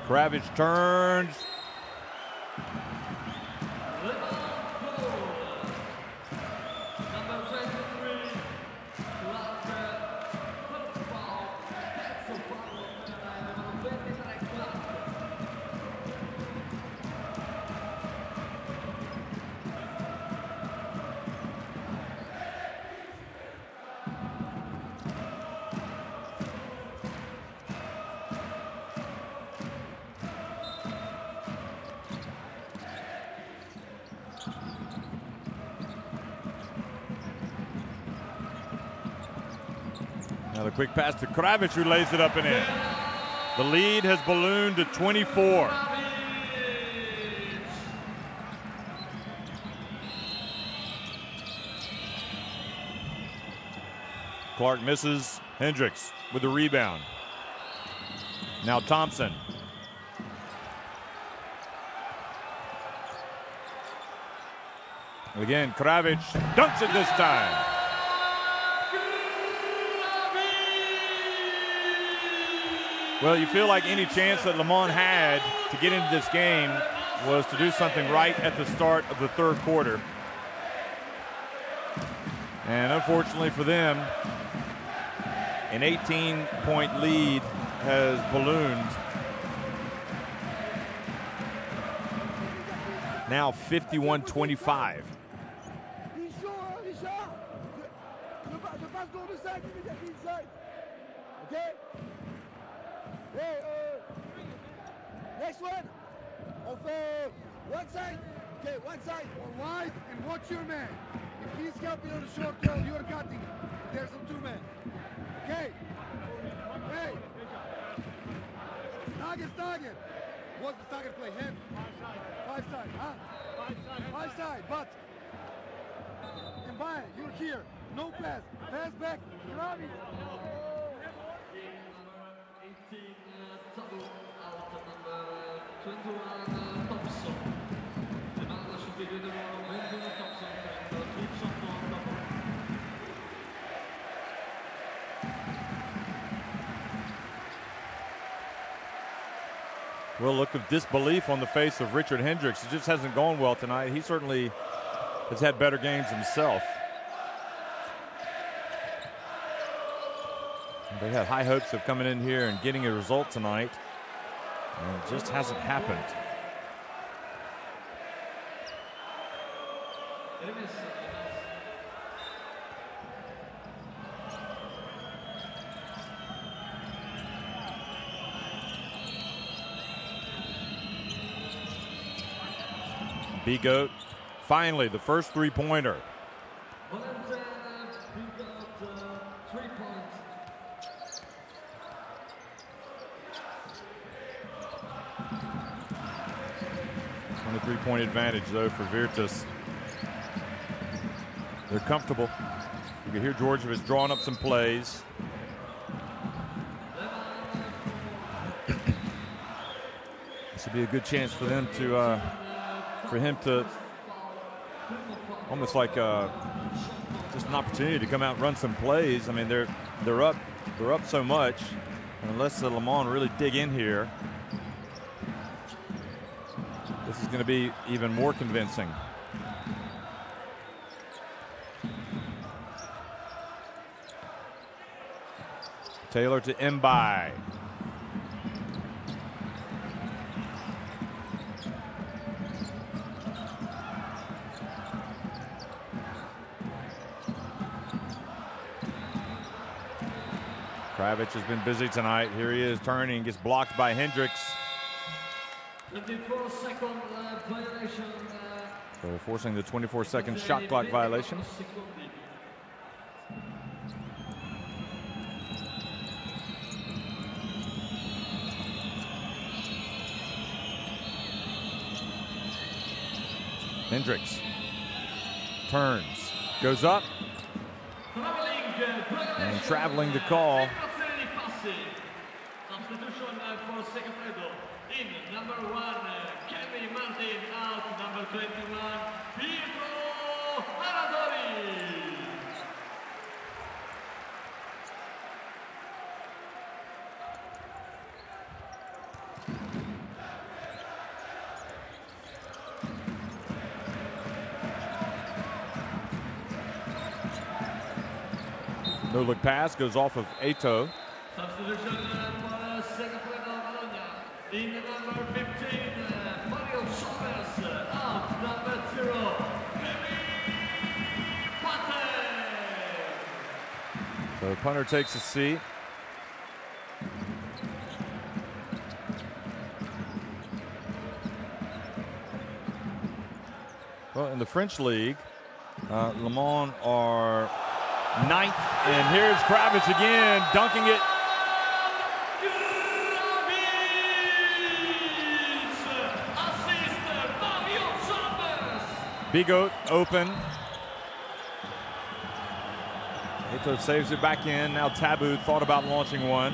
Kravic turns. Now the quick pass to Kravic, who lays it up and in. The lead has ballooned to 24. Clark misses. Hendricks with the rebound. Now Thompson. Again, Kravic dunks it this time. Well, you feel like any chance that Le Mans had to get into this game was to do something right at the start of the third quarter. And unfortunately for them, an 18-point lead has ballooned. Now 51-25. Hey, next one. Of one side. Okay, one side. Or wide and watch your man. If he's helping on the short roll, you're cutting. There's some two men. Okay. Hey. Target. What's the target play? Him. Five side, huh? Five side, but. And by you're here. No pass. Pass back. Grab it. 18 Tabu out number 21 Thompson. Demanda subito di nuovo 21 Thompson per 18 Well, look of disbelief on the face of Richard Hendricks. It just hasn't gone well tonight. He certainly has had better games himself. They had high hopes of coming in here and getting a result tonight, and it just hasn't happened. B-Goat, finally the first three-pointer. 23-point advantage, though, for Virtus. They're comfortable. You can hear Georgievich drawing up some plays. This would be a good chance for them to, for him to, almost like just an opportunity to come out and run some plays. I mean, they're up so much, and unless the Le Mans really dig in here, this is going to be even more convincing. Taylor to Mbai. Kravitz has been busy tonight. Here he is turning, gets blocked by Hendricks. 24-second violation. So forcing the 24-second shot clock violation. Hendricks turns, goes up, and traveling the call. Substitution for Segafredo. In number 1, Kevin Martin out, number 21, Pietro Maradori. No look pass goes off of Eto'o. Substitution for Segafredo Bologna. In number 15, Mario Chavez out, number 0, So the punter takes a seat. Well, in the French league, Le Mans are 9th, and here's Kravitz again, dunking it. B-Goat open. Eto'o saves it back in. Now Tabu thought about launching one.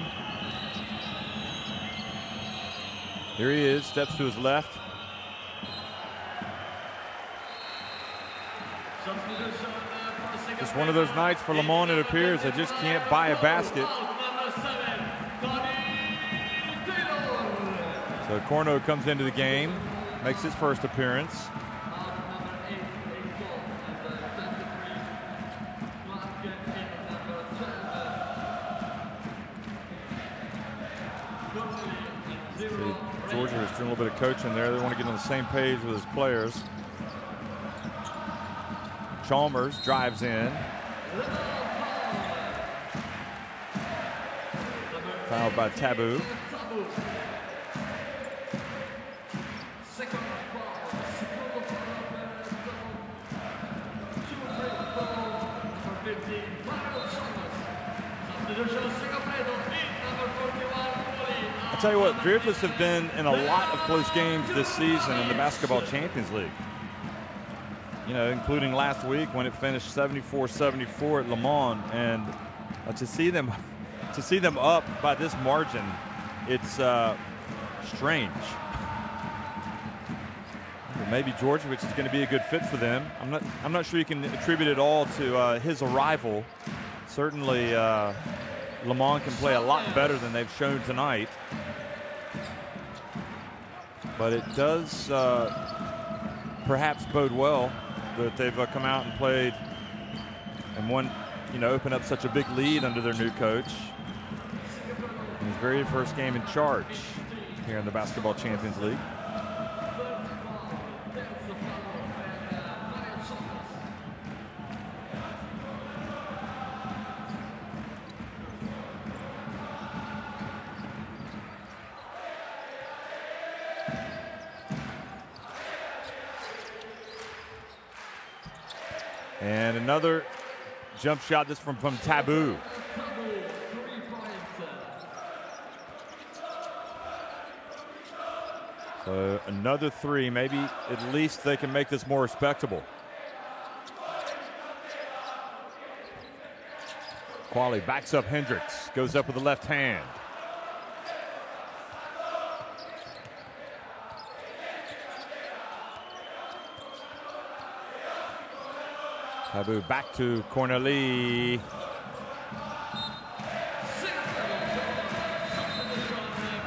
Here he is, steps to his left. Just one of those nights for Le Mans, it appears. They just can't buy a basket. So Corno comes into the game, makes his first appearance. Georgia is doing a little bit of coaching there. They want to get on the same page with his players. Chalmers drives in. Fouled by Taboo. I'll tell you what, Fearless have been in a lot of close games this season in the Basketball Champions League. You know, including last week when it finished 74-74 at Le Mans, and to see them up by this margin, it's strange. Maybe Djordjevic is going to be a good fit for them. I'm not sure you can attribute it all to his arrival. Certainly, Le Mans can play a lot better than they've shown tonight. But it does perhaps bode well that they've come out and played and open up such a big lead under their new coach. In his very first game in charge here in the Basketball Champions League. And another jump shot, this from Taboo. So another three, maybe at least they can make this more respectable. Qualley backs up Hendricks, goes up with the left hand. Taboo back to Corneli.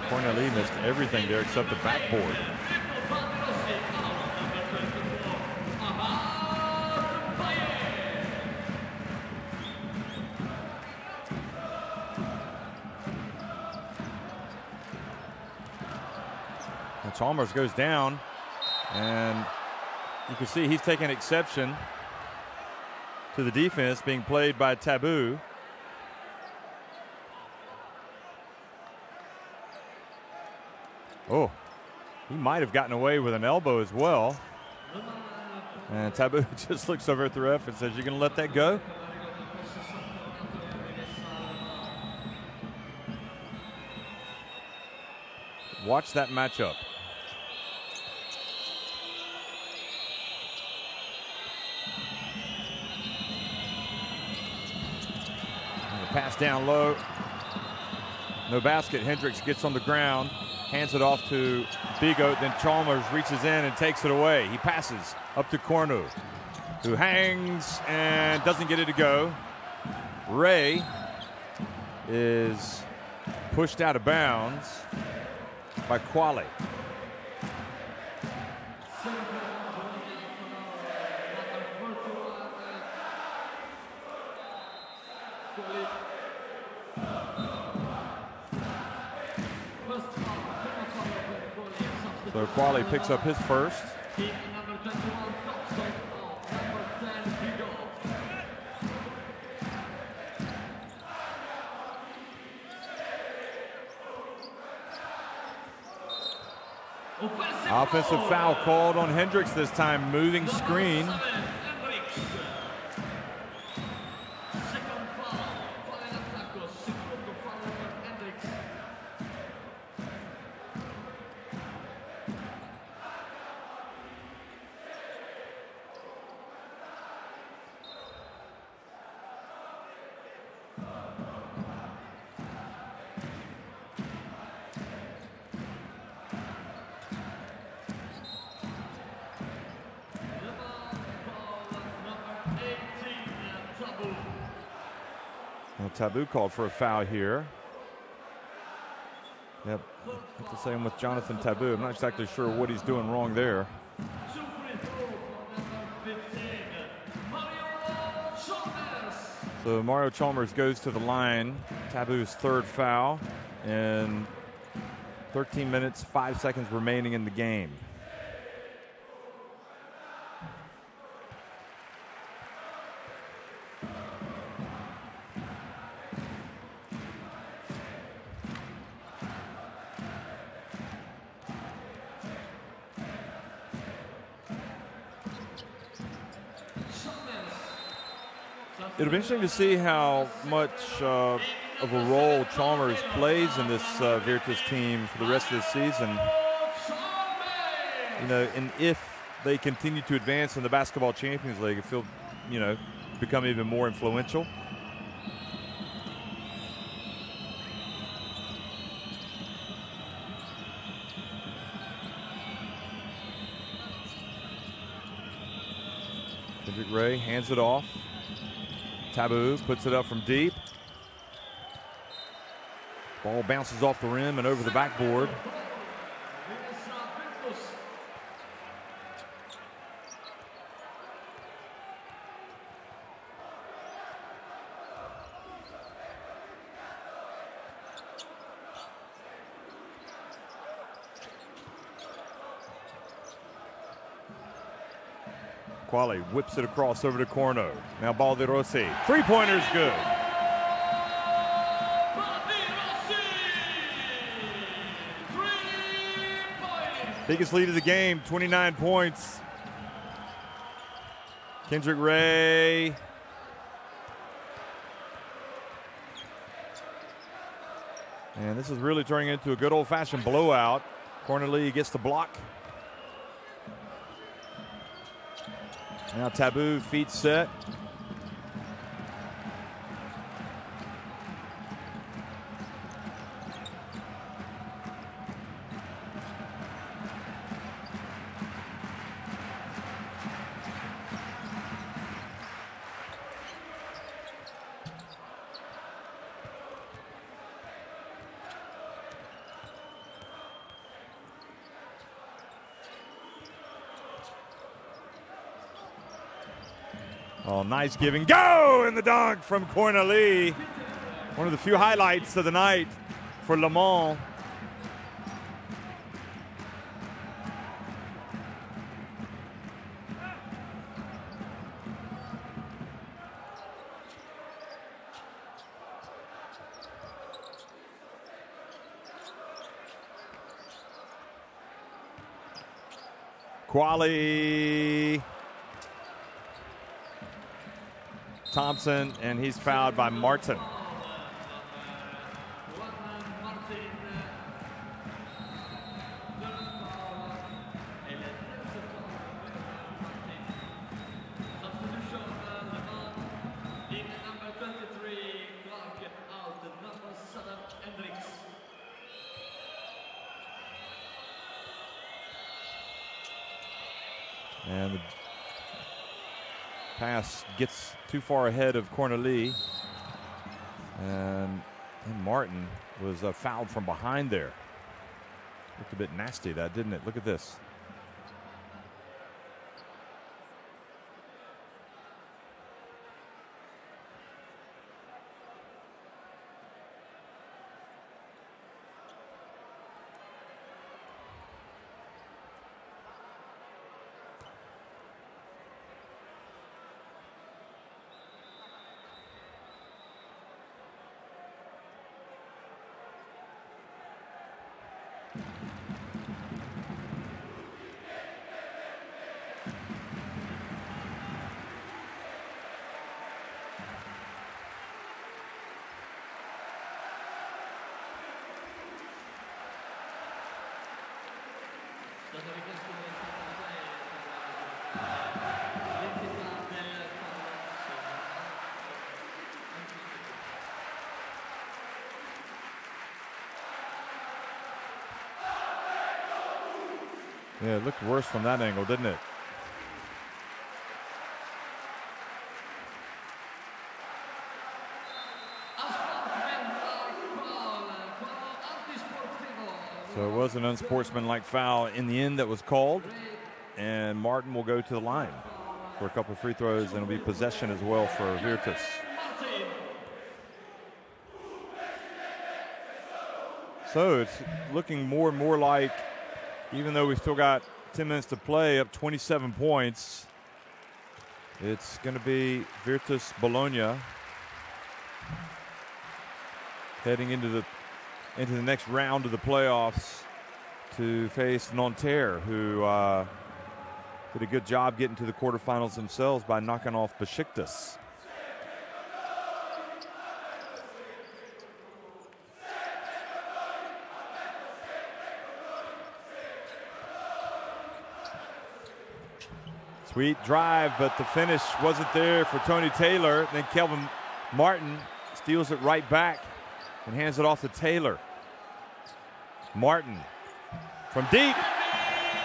Corneli missed everything there except the backboard. And Chalmers goes down, and you can see he's taking exception to the defense being played by Taboo. Oh, he might have gotten away with an elbow as well. And Taboo just looks over at the ref and says, "You're going to let that go?" Watch that matchup. Pass down low. No basket. Hendricks gets on the ground, hands it off to Bigot. Then Chalmers reaches in and takes it away. He passes up to Cornu, who hangs and doesn't get it to go. Ray is pushed out of bounds by Qualley. So Qualley picks up his first. Offensive foul called on Hendricks this time, moving screen. Taboo called for a foul here. Yep. the same with Jonathan Tabou. I'm not exactly sure what he's doing wrong there. So Mario Chalmers goes to the line. Tabou's third foul, and 13 minutes, 5 seconds remaining in the game. It'll be interesting to see how much of a role Chalmers plays in this Virtus team for the rest of the season. You know, and if they continue to advance in the Basketball Champions League, if he'll, you know, become even more influential. Kendrick Ray hands it off. Tabou puts it up from deep. Ball bounces off the rim and over the backboard. Quali whips it across over to Corno. Now Baldirossi. Three-pointer's good. Biggest lead of the game, 29 points. Kendrick Ray. And this is really turning into a good old-fashioned blowout. Corneli gets the block. Now Tabou, feet set. Oh, nice give and go in the dunk from Corneli. One of the few highlights of the night for Le Mans. Quali. Thompson, and he's fouled by Martin. And the pass gets too far ahead of Corneli, and Martin was fouled from behind there. Looked a bit nasty, that, didn't it? Look at this. Yeah, it looked worse from that angle, didn't it? So So it was an unsportsmanlike foul in the end that was called, and Martin will go to the line for a couple of free throws, and it'll be possession as well for Virtus. So it's looking more and more like, even though we've still got 10 minutes to play, up 27 points, it's going to be Virtus Bologna heading into the next round of the playoffs to face Nanterre, who did a good job getting to the quarterfinals themselves by knocking off Besiktas. Sweet drive, but the finish wasn't there for Tony Taylor. Then Kelvin Martin steals it right back and hands it off to Taylor. Martin from deep.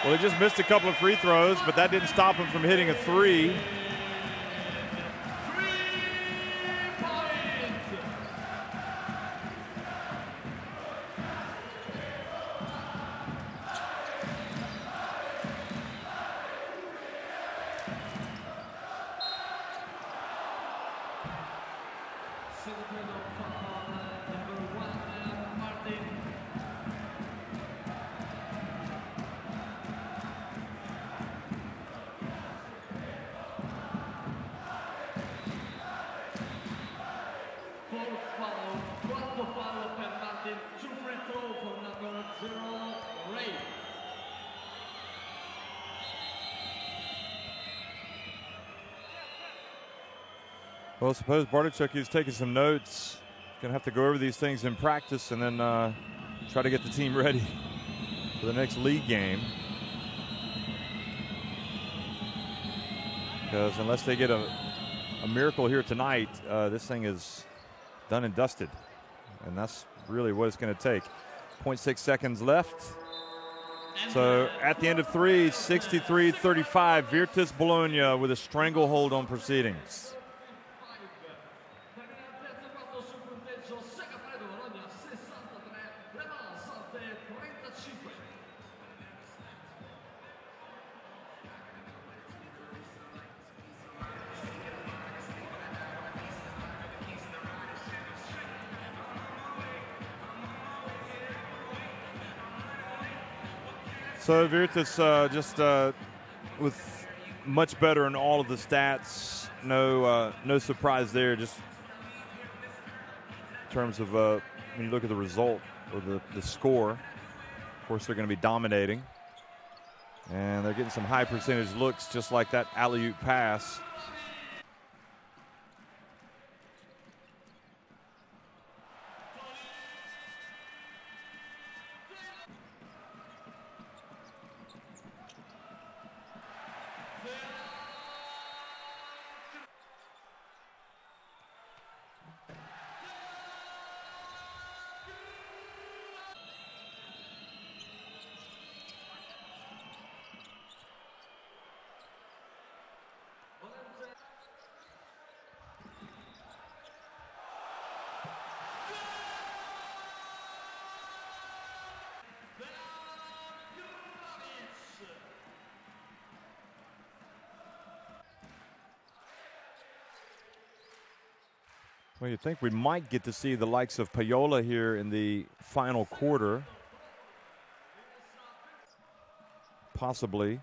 Well, he just missed a couple of free throws, but that didn't stop him from hitting a three. Well, I suppose Bartoszuk is taking some notes. Going to have to go over these things in practice and then try to get the team ready for the next league game. Because unless they get a miracle here tonight, this thing is done and dusted. And that's really what it's going to take. 0.6 seconds left. So at the end of three, 63-35, Virtus Bologna with a stranglehold on proceedings. So Virtus just with much better in all of the stats. No surprise there. Just in terms of when you look at the result or the score, of course they're going to be dominating, and they're getting some high percentage looks, just like that alley-oop pass. Well, you'd think we might get to see the likes of Payola here in the final quarter. Possibly.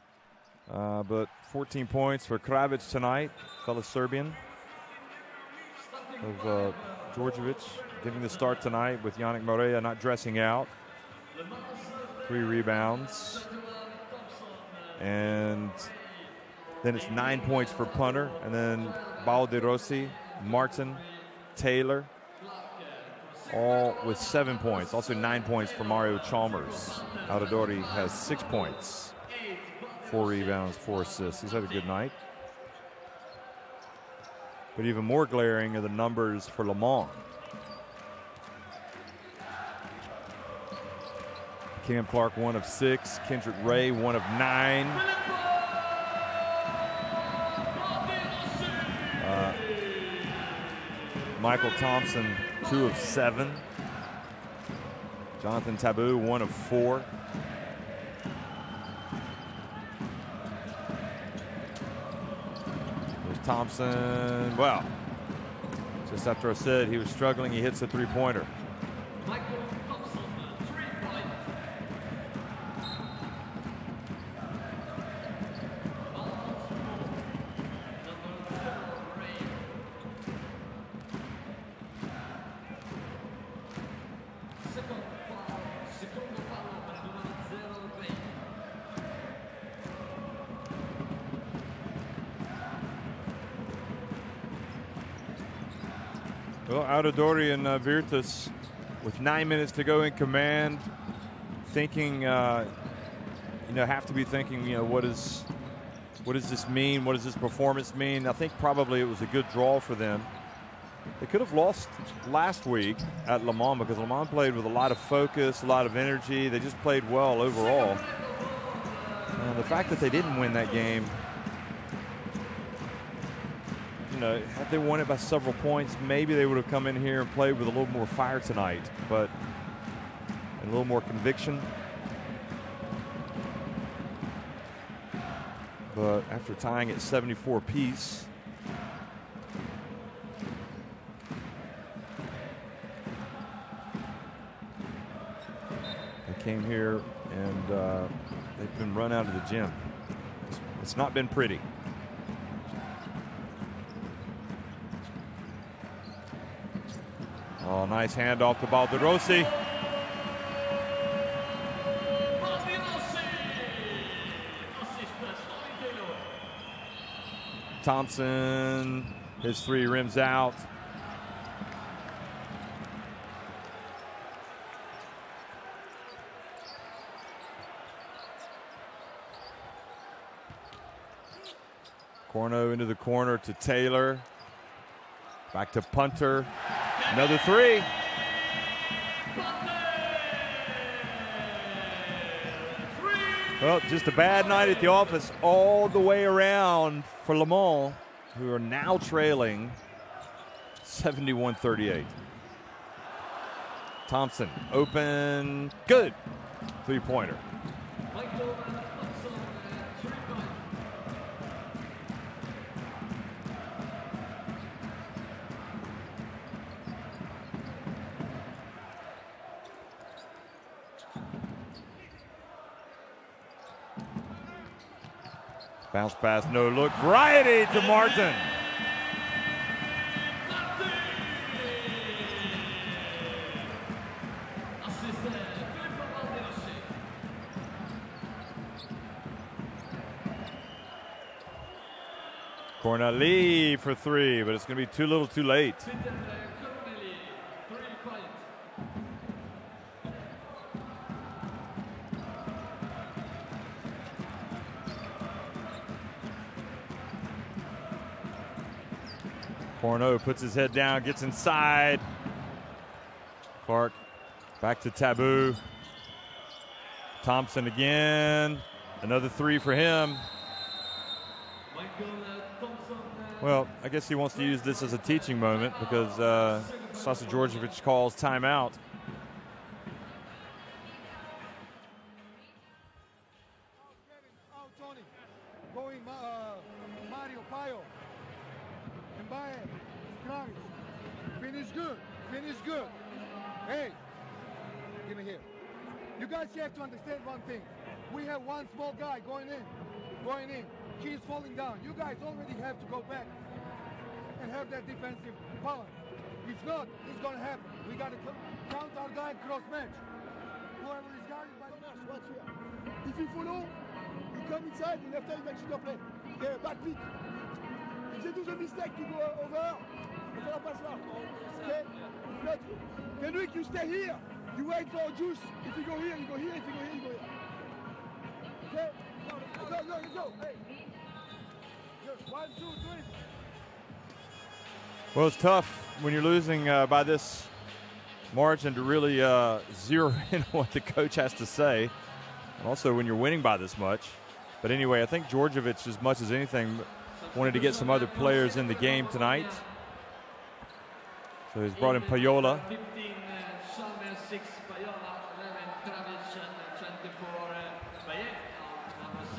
But 14 points for Kravic tonight, fellow Serbian. Of Djordjevic getting the start tonight with Yannick Morea not dressing out. 3 rebounds. And then it's 9 points for punter. And then Balderossi, Martin, Taylor, all with 7 points. Also 9 points for Mario Chalmers. Altidori has 6 points, 4 rebounds, 4 assists. He's had a good night. But even more glaring are the numbers for Le Mans. Cam Clark, 1 of 6. Kendrick Ray, 1 of 9. Michael Thompson, 2 of 7. Jonathan Tabou, 1 of 4. There's Thompson. Well, just after I said he was struggling, he hits a three-pointer. Well, Audadori and Virtus with 9 minutes to go in command, thinking, have to be thinking, what does this mean? What does this performance mean? I think probably it was a good draw for them. They could have lost last week at Le Mans because Le Mans played with a lot of focus, a lot of energy. They just played well overall. The fact that they didn't win that game, had they won it by several points, maybe they would have come in here and played with a little more fire tonight, but a little more conviction. But after tying at 74 apiece, they came here and they've been run out of the gym. It's not been pretty. Oh, nice handoff to Balderossi. Thompson, his three rims out. Corno into the corner to Taylor. Back to Punter. Another three. Well, just a bad night at the office all the way around for Le Mans, who are now trailing 71-38. Thompson, open, good. Three-pointer. Bounce pass, no look. Variety to Martin. Corneli for three, but it's going to be too little too late. Corno puts his head down, gets inside. Clark back to Tabou. Thompson again. Another three for him. Well, I guess he wants to use this as a teaching moment because Sasa Djordjevic calls timeout. Finish good. Finish good. Hey, give me here. You guys have to understand one thing. We have one small guy going in. He's falling down. You guys already have to go back and have that defensive balance. If not, it's going to happen. We got to count our guy cross match. Whoever is guarded by the match, watch here. If you follow, you come inside, and after you make shooter play. Okay, back pick. If they do the mistake to go over, on fait la passe là. Okay? If not, Kendrick, you stay here. You wait for Juice. If you go here, you go here. If you go here, you go here. Okay? Go. Hey. Just 1, 2, 3. Well, it's tough when you're losing by this margin to really zero in what the coach has to say. And also when you're winning by this much. But anyway, I think Djordjevic, as much as anything, wanted to get some other players in the game tonight. So he's brought in Payola.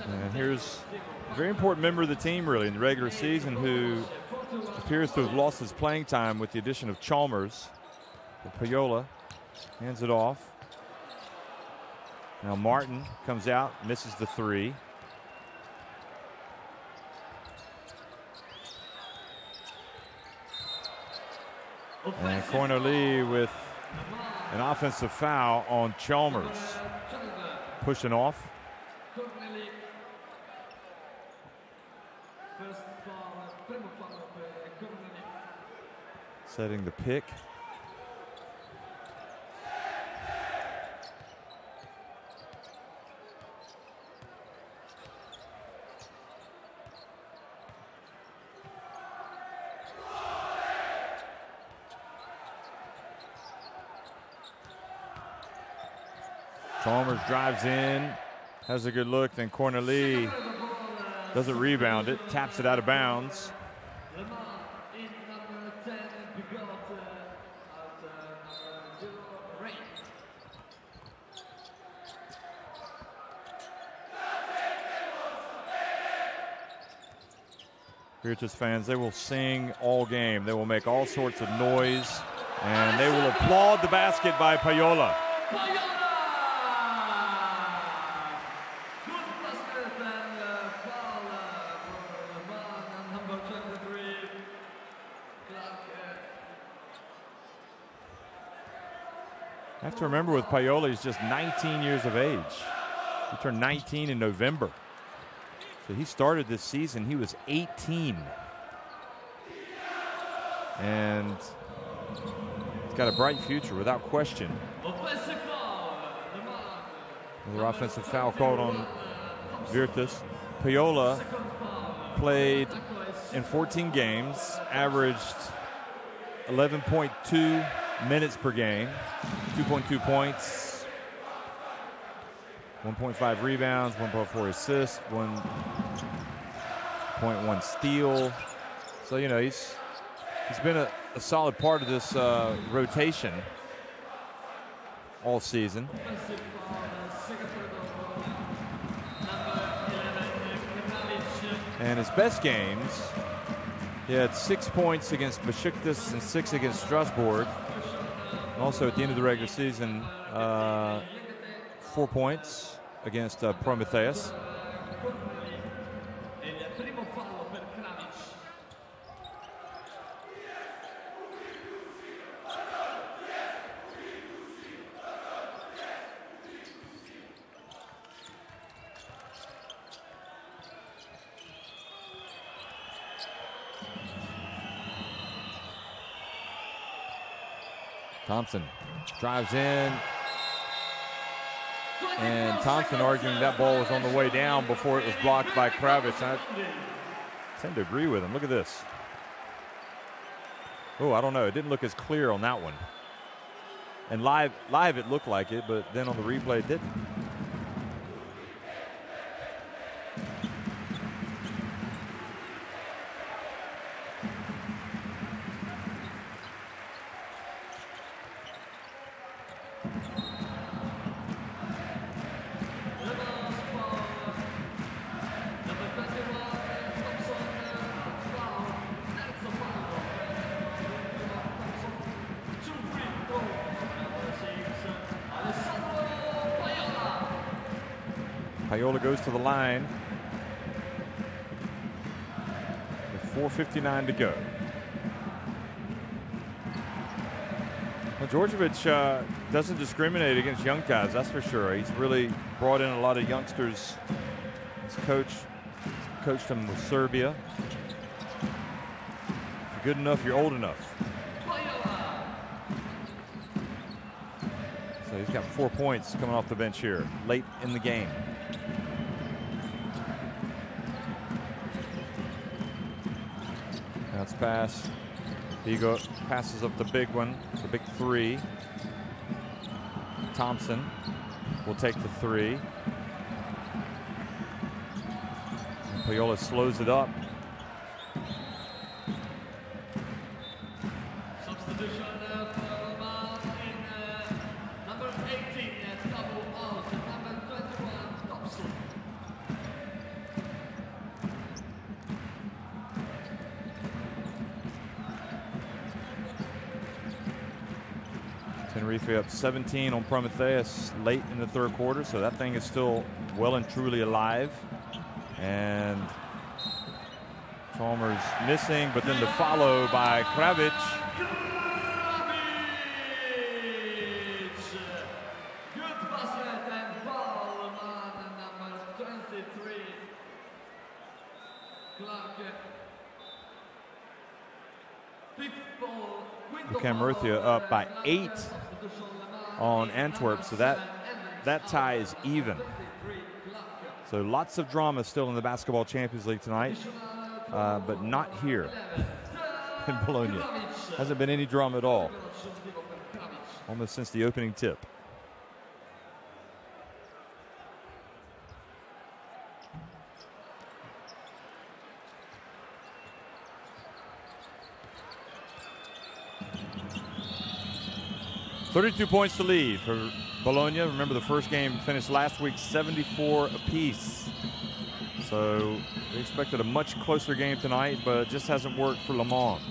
And here's a very important member of the team, really, in the regular season, who appears to have lost his playing time with the addition of Chalmers. But Payola hands it off. Now Martin comes out, misses the three. And Corneli with an offensive foul on Chalmers. Pushing off. Setting the pick. Chalmers drives in, has a good look, then Corneli doesn't rebound it, taps it out of bounds. Virtus fans, they will sing all game. They will make all sorts of noise, and they will applaud the basket by Payola. I have to remember with Payola, he's just 19 years of age. He turned 19 in November. So he started this season, he was 18. And he's got a bright future, without question. Another offensive foul called on Virtus. Payola played in 14 games, averaged 11.2 minutes per game, 2.2 points, 1.5 rebounds, 1.4 assists, 1.1 steal. So, you know, he's been a solid part of this rotation all season. And his best games, he had 6 points against Besiktas and 6 against Strasbourg. Also, at the end of the regular season, 4 points against Prometheus. Thompson drives in, and Thompson arguing that ball was on the way down before it was blocked by Kravitz. I tend to agree with him. Look at this. Oh, I don't know. It didn't look as clear on that one. And live it looked like it, but then on the replay it didn't. Payola goes to the line with 4:59 to go. Well, Djordjevic doesn't discriminate against young guys, that's for sure. He's really brought in a lot of youngsters. He's coached them with Serbia. If you're good enough, you're old enough. So he's got 4 points coming off the bench here, late in the game. Bounce pass. Vigo passes up the big one, the big three. Thompson will take the three. And Payola slows it up. Substitution for number 18, double out, number 21, Thompson. Tenerife up 17 on Prometheus late in the third quarter, so that thing is still well and truly alive. And Chalmers missing, but then the follow by Kravic. Good basket and ball, man, number 23. Clark. Fifth ball. UCAM Murcia up by 8 on Antwerp, so that tie is even. So lots of drama still in the Basketball Champions League tonight, but not here in Bologna. Hasn't been any drama at all, almost since the opening tip. $32 points to lead for Bologna. Remember, the first game finished last week 74 apiece. So we expected a much closer game tonight, but it just hasn't worked for Le Mans.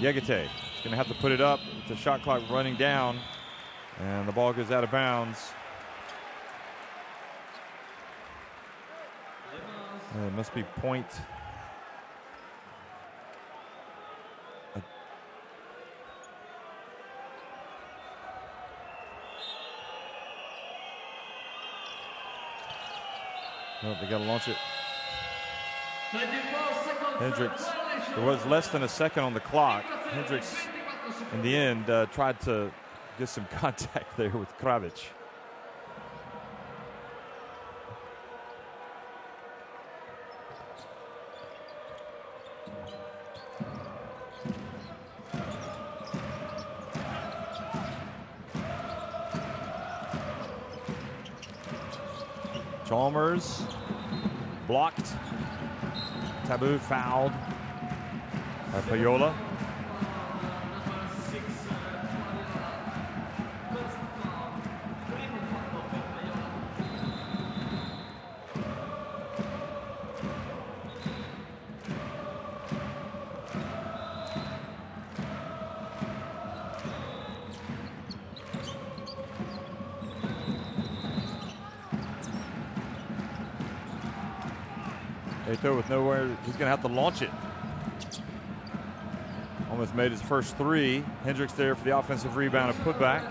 Yegate is going to have to put it up with the shot clock running down, and the ball goes out of bounds. It must be point. No, they got to launch it. Hendricks. There was less than a second on the clock. Hendricks, in the end, tried to get some contact there with Kravic. Chalmers blocked. Taboo fouled by Payola. Eto with nowhere, he's going to have to launch it. Almost made his first three. Hendricks there for the offensive rebound and putback.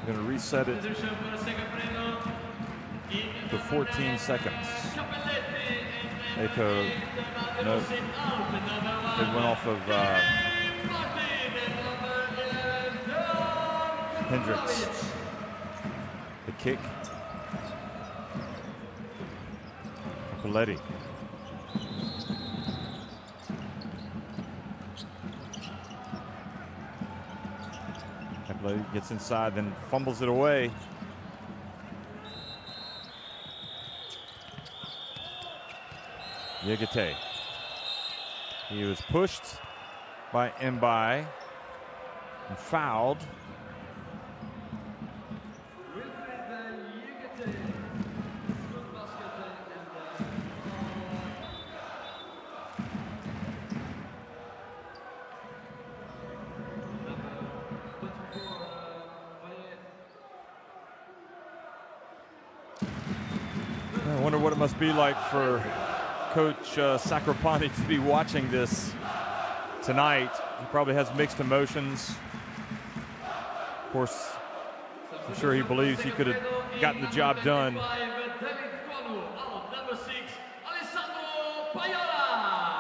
Going to reset it to 14 seconds. Eto, no, it went off of Hendricks. The kick. Paletti. Paletti gets inside, then fumbles it away. Yegate. He was pushed by Mbai and fouled. I wonder what it must be like for Coach Sacropani to be watching this tonight. He probably has mixed emotions. Of course, I'm sure he believes he could have gotten the job done.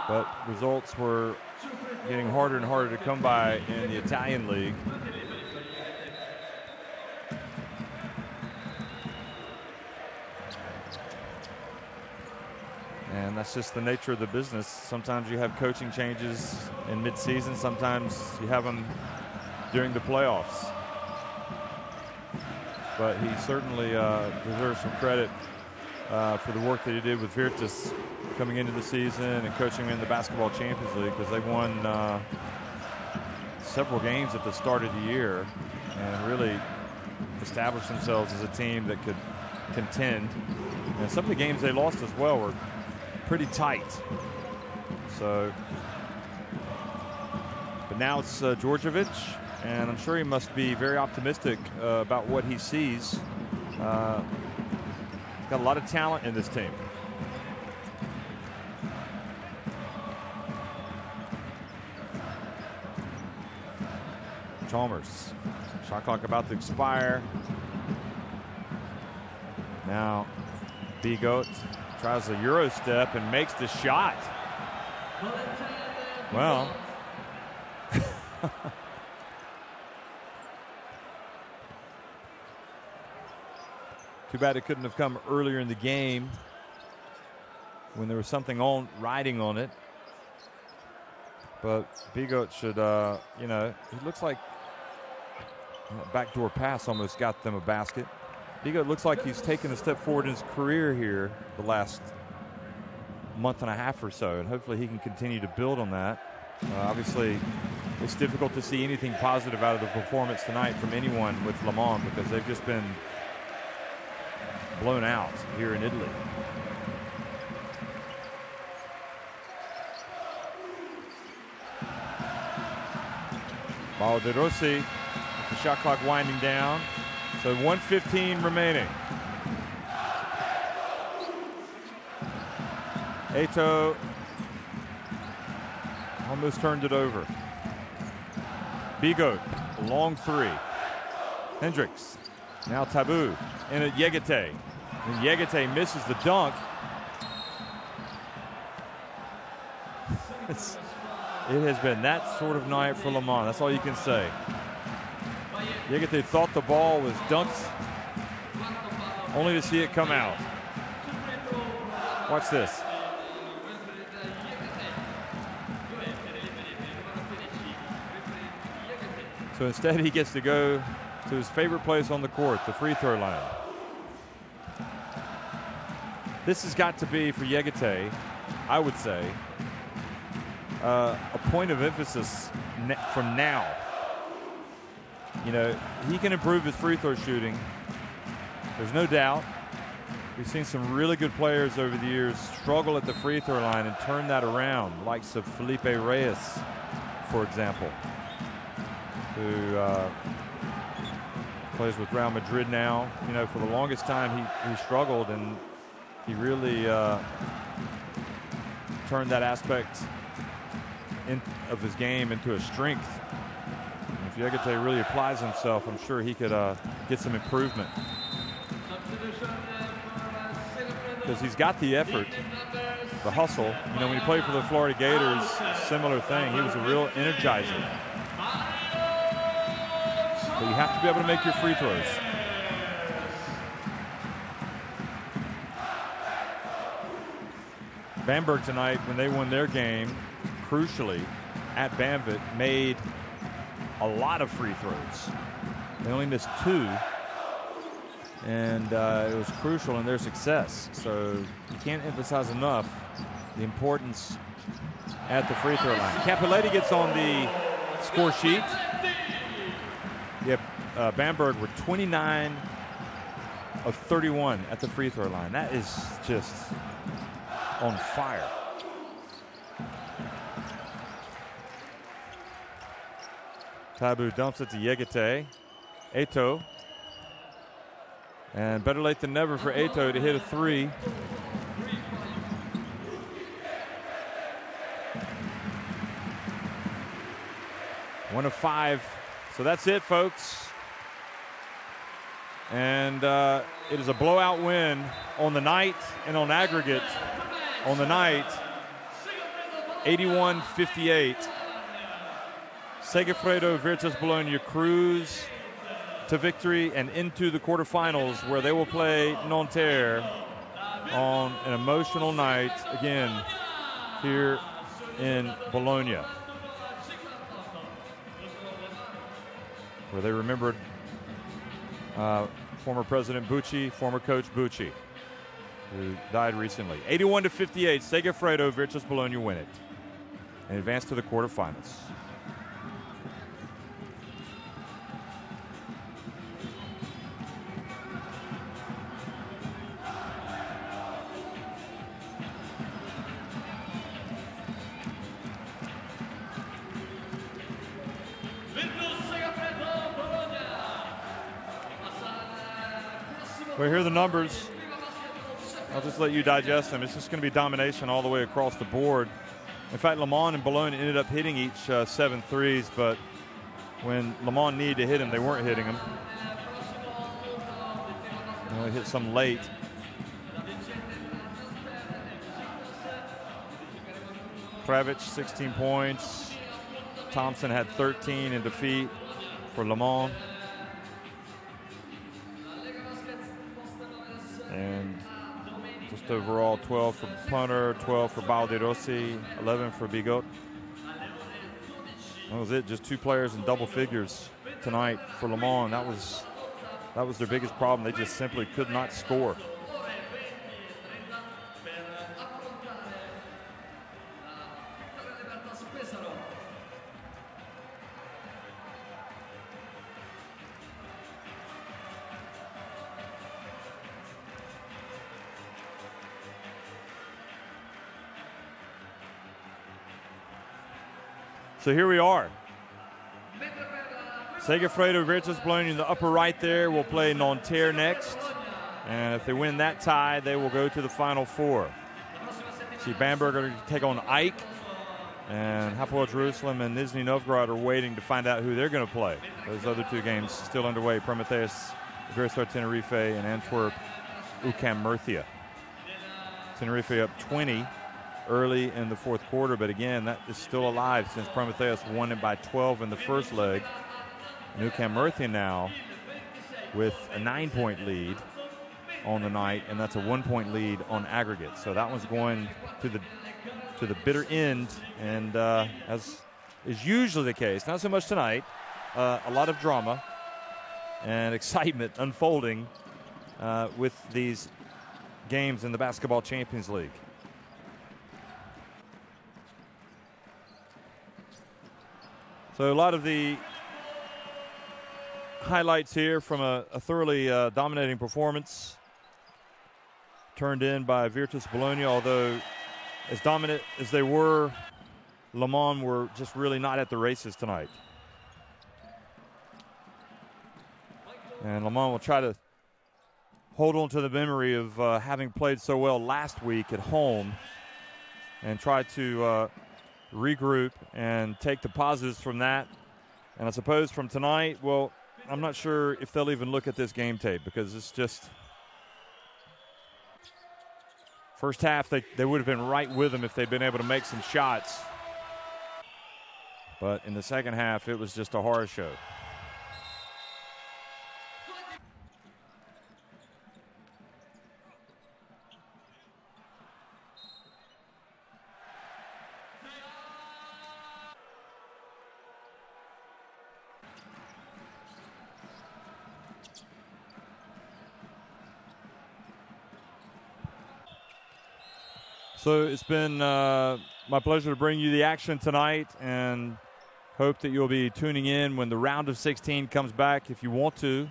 But results were getting harder and harder to come by in the Italian league. And that's just the nature of the business. Sometimes you have coaching changes in mid-season. Sometimes you have them during the playoffs. But he certainly deserves some credit for the work that he did with Virtus coming into the season and coaching in the Basketball Champions League, because they won several games at the start of the year and really established themselves as a team that could contend. And some of the games they lost as well were pretty tight. So, but now it's Djordjevic, and I'm sure he must be very optimistic about what he sees. He's got a lot of talent in this team. Chalmers, shot clock about to expire. Now Bigot tries a Euro step and makes the shot. Well, too bad it couldn't have come earlier in the game when there was something riding on it. But Bigot should, he looks like that backdoor pass almost got them a basket. Bigot looks like he's taken a step forward in his career here the last month and a half or so, and hopefully he can continue to build on that. Obviously, it's difficult to see anything positive out of the performance tonight from anyone with Le Mans, because they've just been blown out here in Italy. Paolo De Rossi with the shot clock winding down. So 1:15 remaining. Eto'o almost turned it over. Bigot, a long three. Hendricks, now Tabou, in at Yegete. And Yegete misses the dunk. It has been that sort of night for Le Mans. That's all you can say. Yegete thought the ball was dunked, only to see it come out. Watch this. So instead, he gets to go to his favorite place on the court, the free throw line. This has got to be, for Yegete, I would say, a point of emphasis from now. You know, he can improve his free throw shooting. There's no doubt. We've seen some really good players over the years struggle at the free throw line and turn that around, likes of Felipe Reyes, for example, who plays with Real Madrid now. You know, for the longest time he struggled, and he really turned that aspect of his game into a strength. And if Yegete really applies himself, I'm sure he could get some improvement. Because he's got the effort, the hustle. You know, when he played for the Florida Gators, similar thing. He was a real energizer. But you have to be able to make your free throws. Bamberg tonight, when they won their game, crucially, at Banvit, made a lot of free throws. They only missed 2. And it was crucial in their success. So you can't emphasize enough the importance at the free throw line. Cappelletti gets on the score sheet. Yep, Bamberg were 29 of 31 at the free throw line. That is just on fire. Tabou dumps it to Yegete. Eto'o. And better late than never for Eto'o to hit a 3. One of 5. So that's it, folks. And it is a blowout win on the night and on aggregate. On the night, 81-58. Segafredo Virtus Bologna cruise to victory and into the quarterfinals, where they will play Nanterre on an emotional night again here in Bologna, where they remembered former President Bucci, former coach Bucci. who died recently. 81-58, Segafredo, Virtus Bologna win it and advance to the quarterfinals. Well, here are the numbers. I'll just let you digest them. It's just going to be domination all the way across the board. In fact, Le Mans and Bologna ended up hitting each 7 threes, but when Le Mans needed to hit him, they weren't hitting him. They hit some late. Kravich, 16 points. Thompson had 13 in defeat for Le Mans. And just overall 12 for Punter, 12 for Balderossi, 11 for Bigot. That was it, just 2 players in double figures tonight for Le Mans. That was their biggest problem. They just simply could not score. So here we are. Segafredo, Virtus Bologna in the upper right there will play Nanterre next. And if they win that tie, they will go to the Final Four. See, Bamberg take on Ike. And Hapoel Jerusalem and Nizhny Novgorod are waiting to find out who they're going to play. Those other 2 games still underway. Prometheus, Iberostar Tenerife, and Antwerp, UCAM Murcia. Tenerife up 20 early in the 4th quarter, but again, that is still alive since Prometheus won it by 12 in the first leg. And UCAM Murcia now with a 9-point lead on the night, and that's a 1-point lead on aggregate. So that one's going to the bitter end, and as is usually the case, not so much tonight, a lot of drama and excitement unfolding with these games in the Basketball Champions League. So a lot of the highlights here from a thoroughly dominating performance turned in by Virtus Bologna, although as dominant as they were, Le Mans were just really not at the races tonight. And Le Mans will try to hold on to the memory of having played so well last week at home and try to regroup and take the positives from that. And I suppose from tonight, well, I'm not sure if they'll even look at this game tape, because it's just first half they would have been right with them if they'd been able to make some shots. But in the second half, it was just a horror show. So it's been my pleasure to bring you the action tonight, and hope that you'll be tuning in when the round of 16 comes back. If you want to,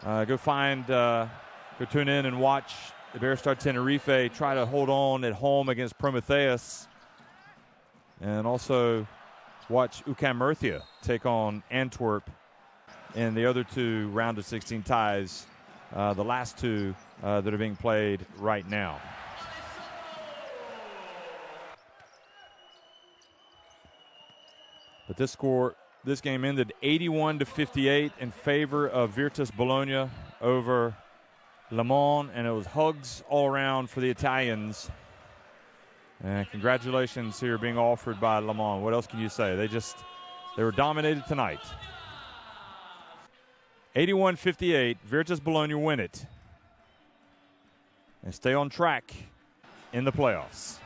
go tune in and watch Iberostar Tenerife try to hold on at home against Prometheus, and also watch UCAM Murcia take on Antwerp in the other 2 round of 16 ties, the last 2 that are being played right now. But this game ended 81-58 in favor of Virtus Bologna over Le Mans, and it was hugs all around for the Italians. And congratulations here being offered by Le Mans. What else can you say? They were dominated tonight. 81-58, Virtus Bologna win it and stay on track in the playoffs.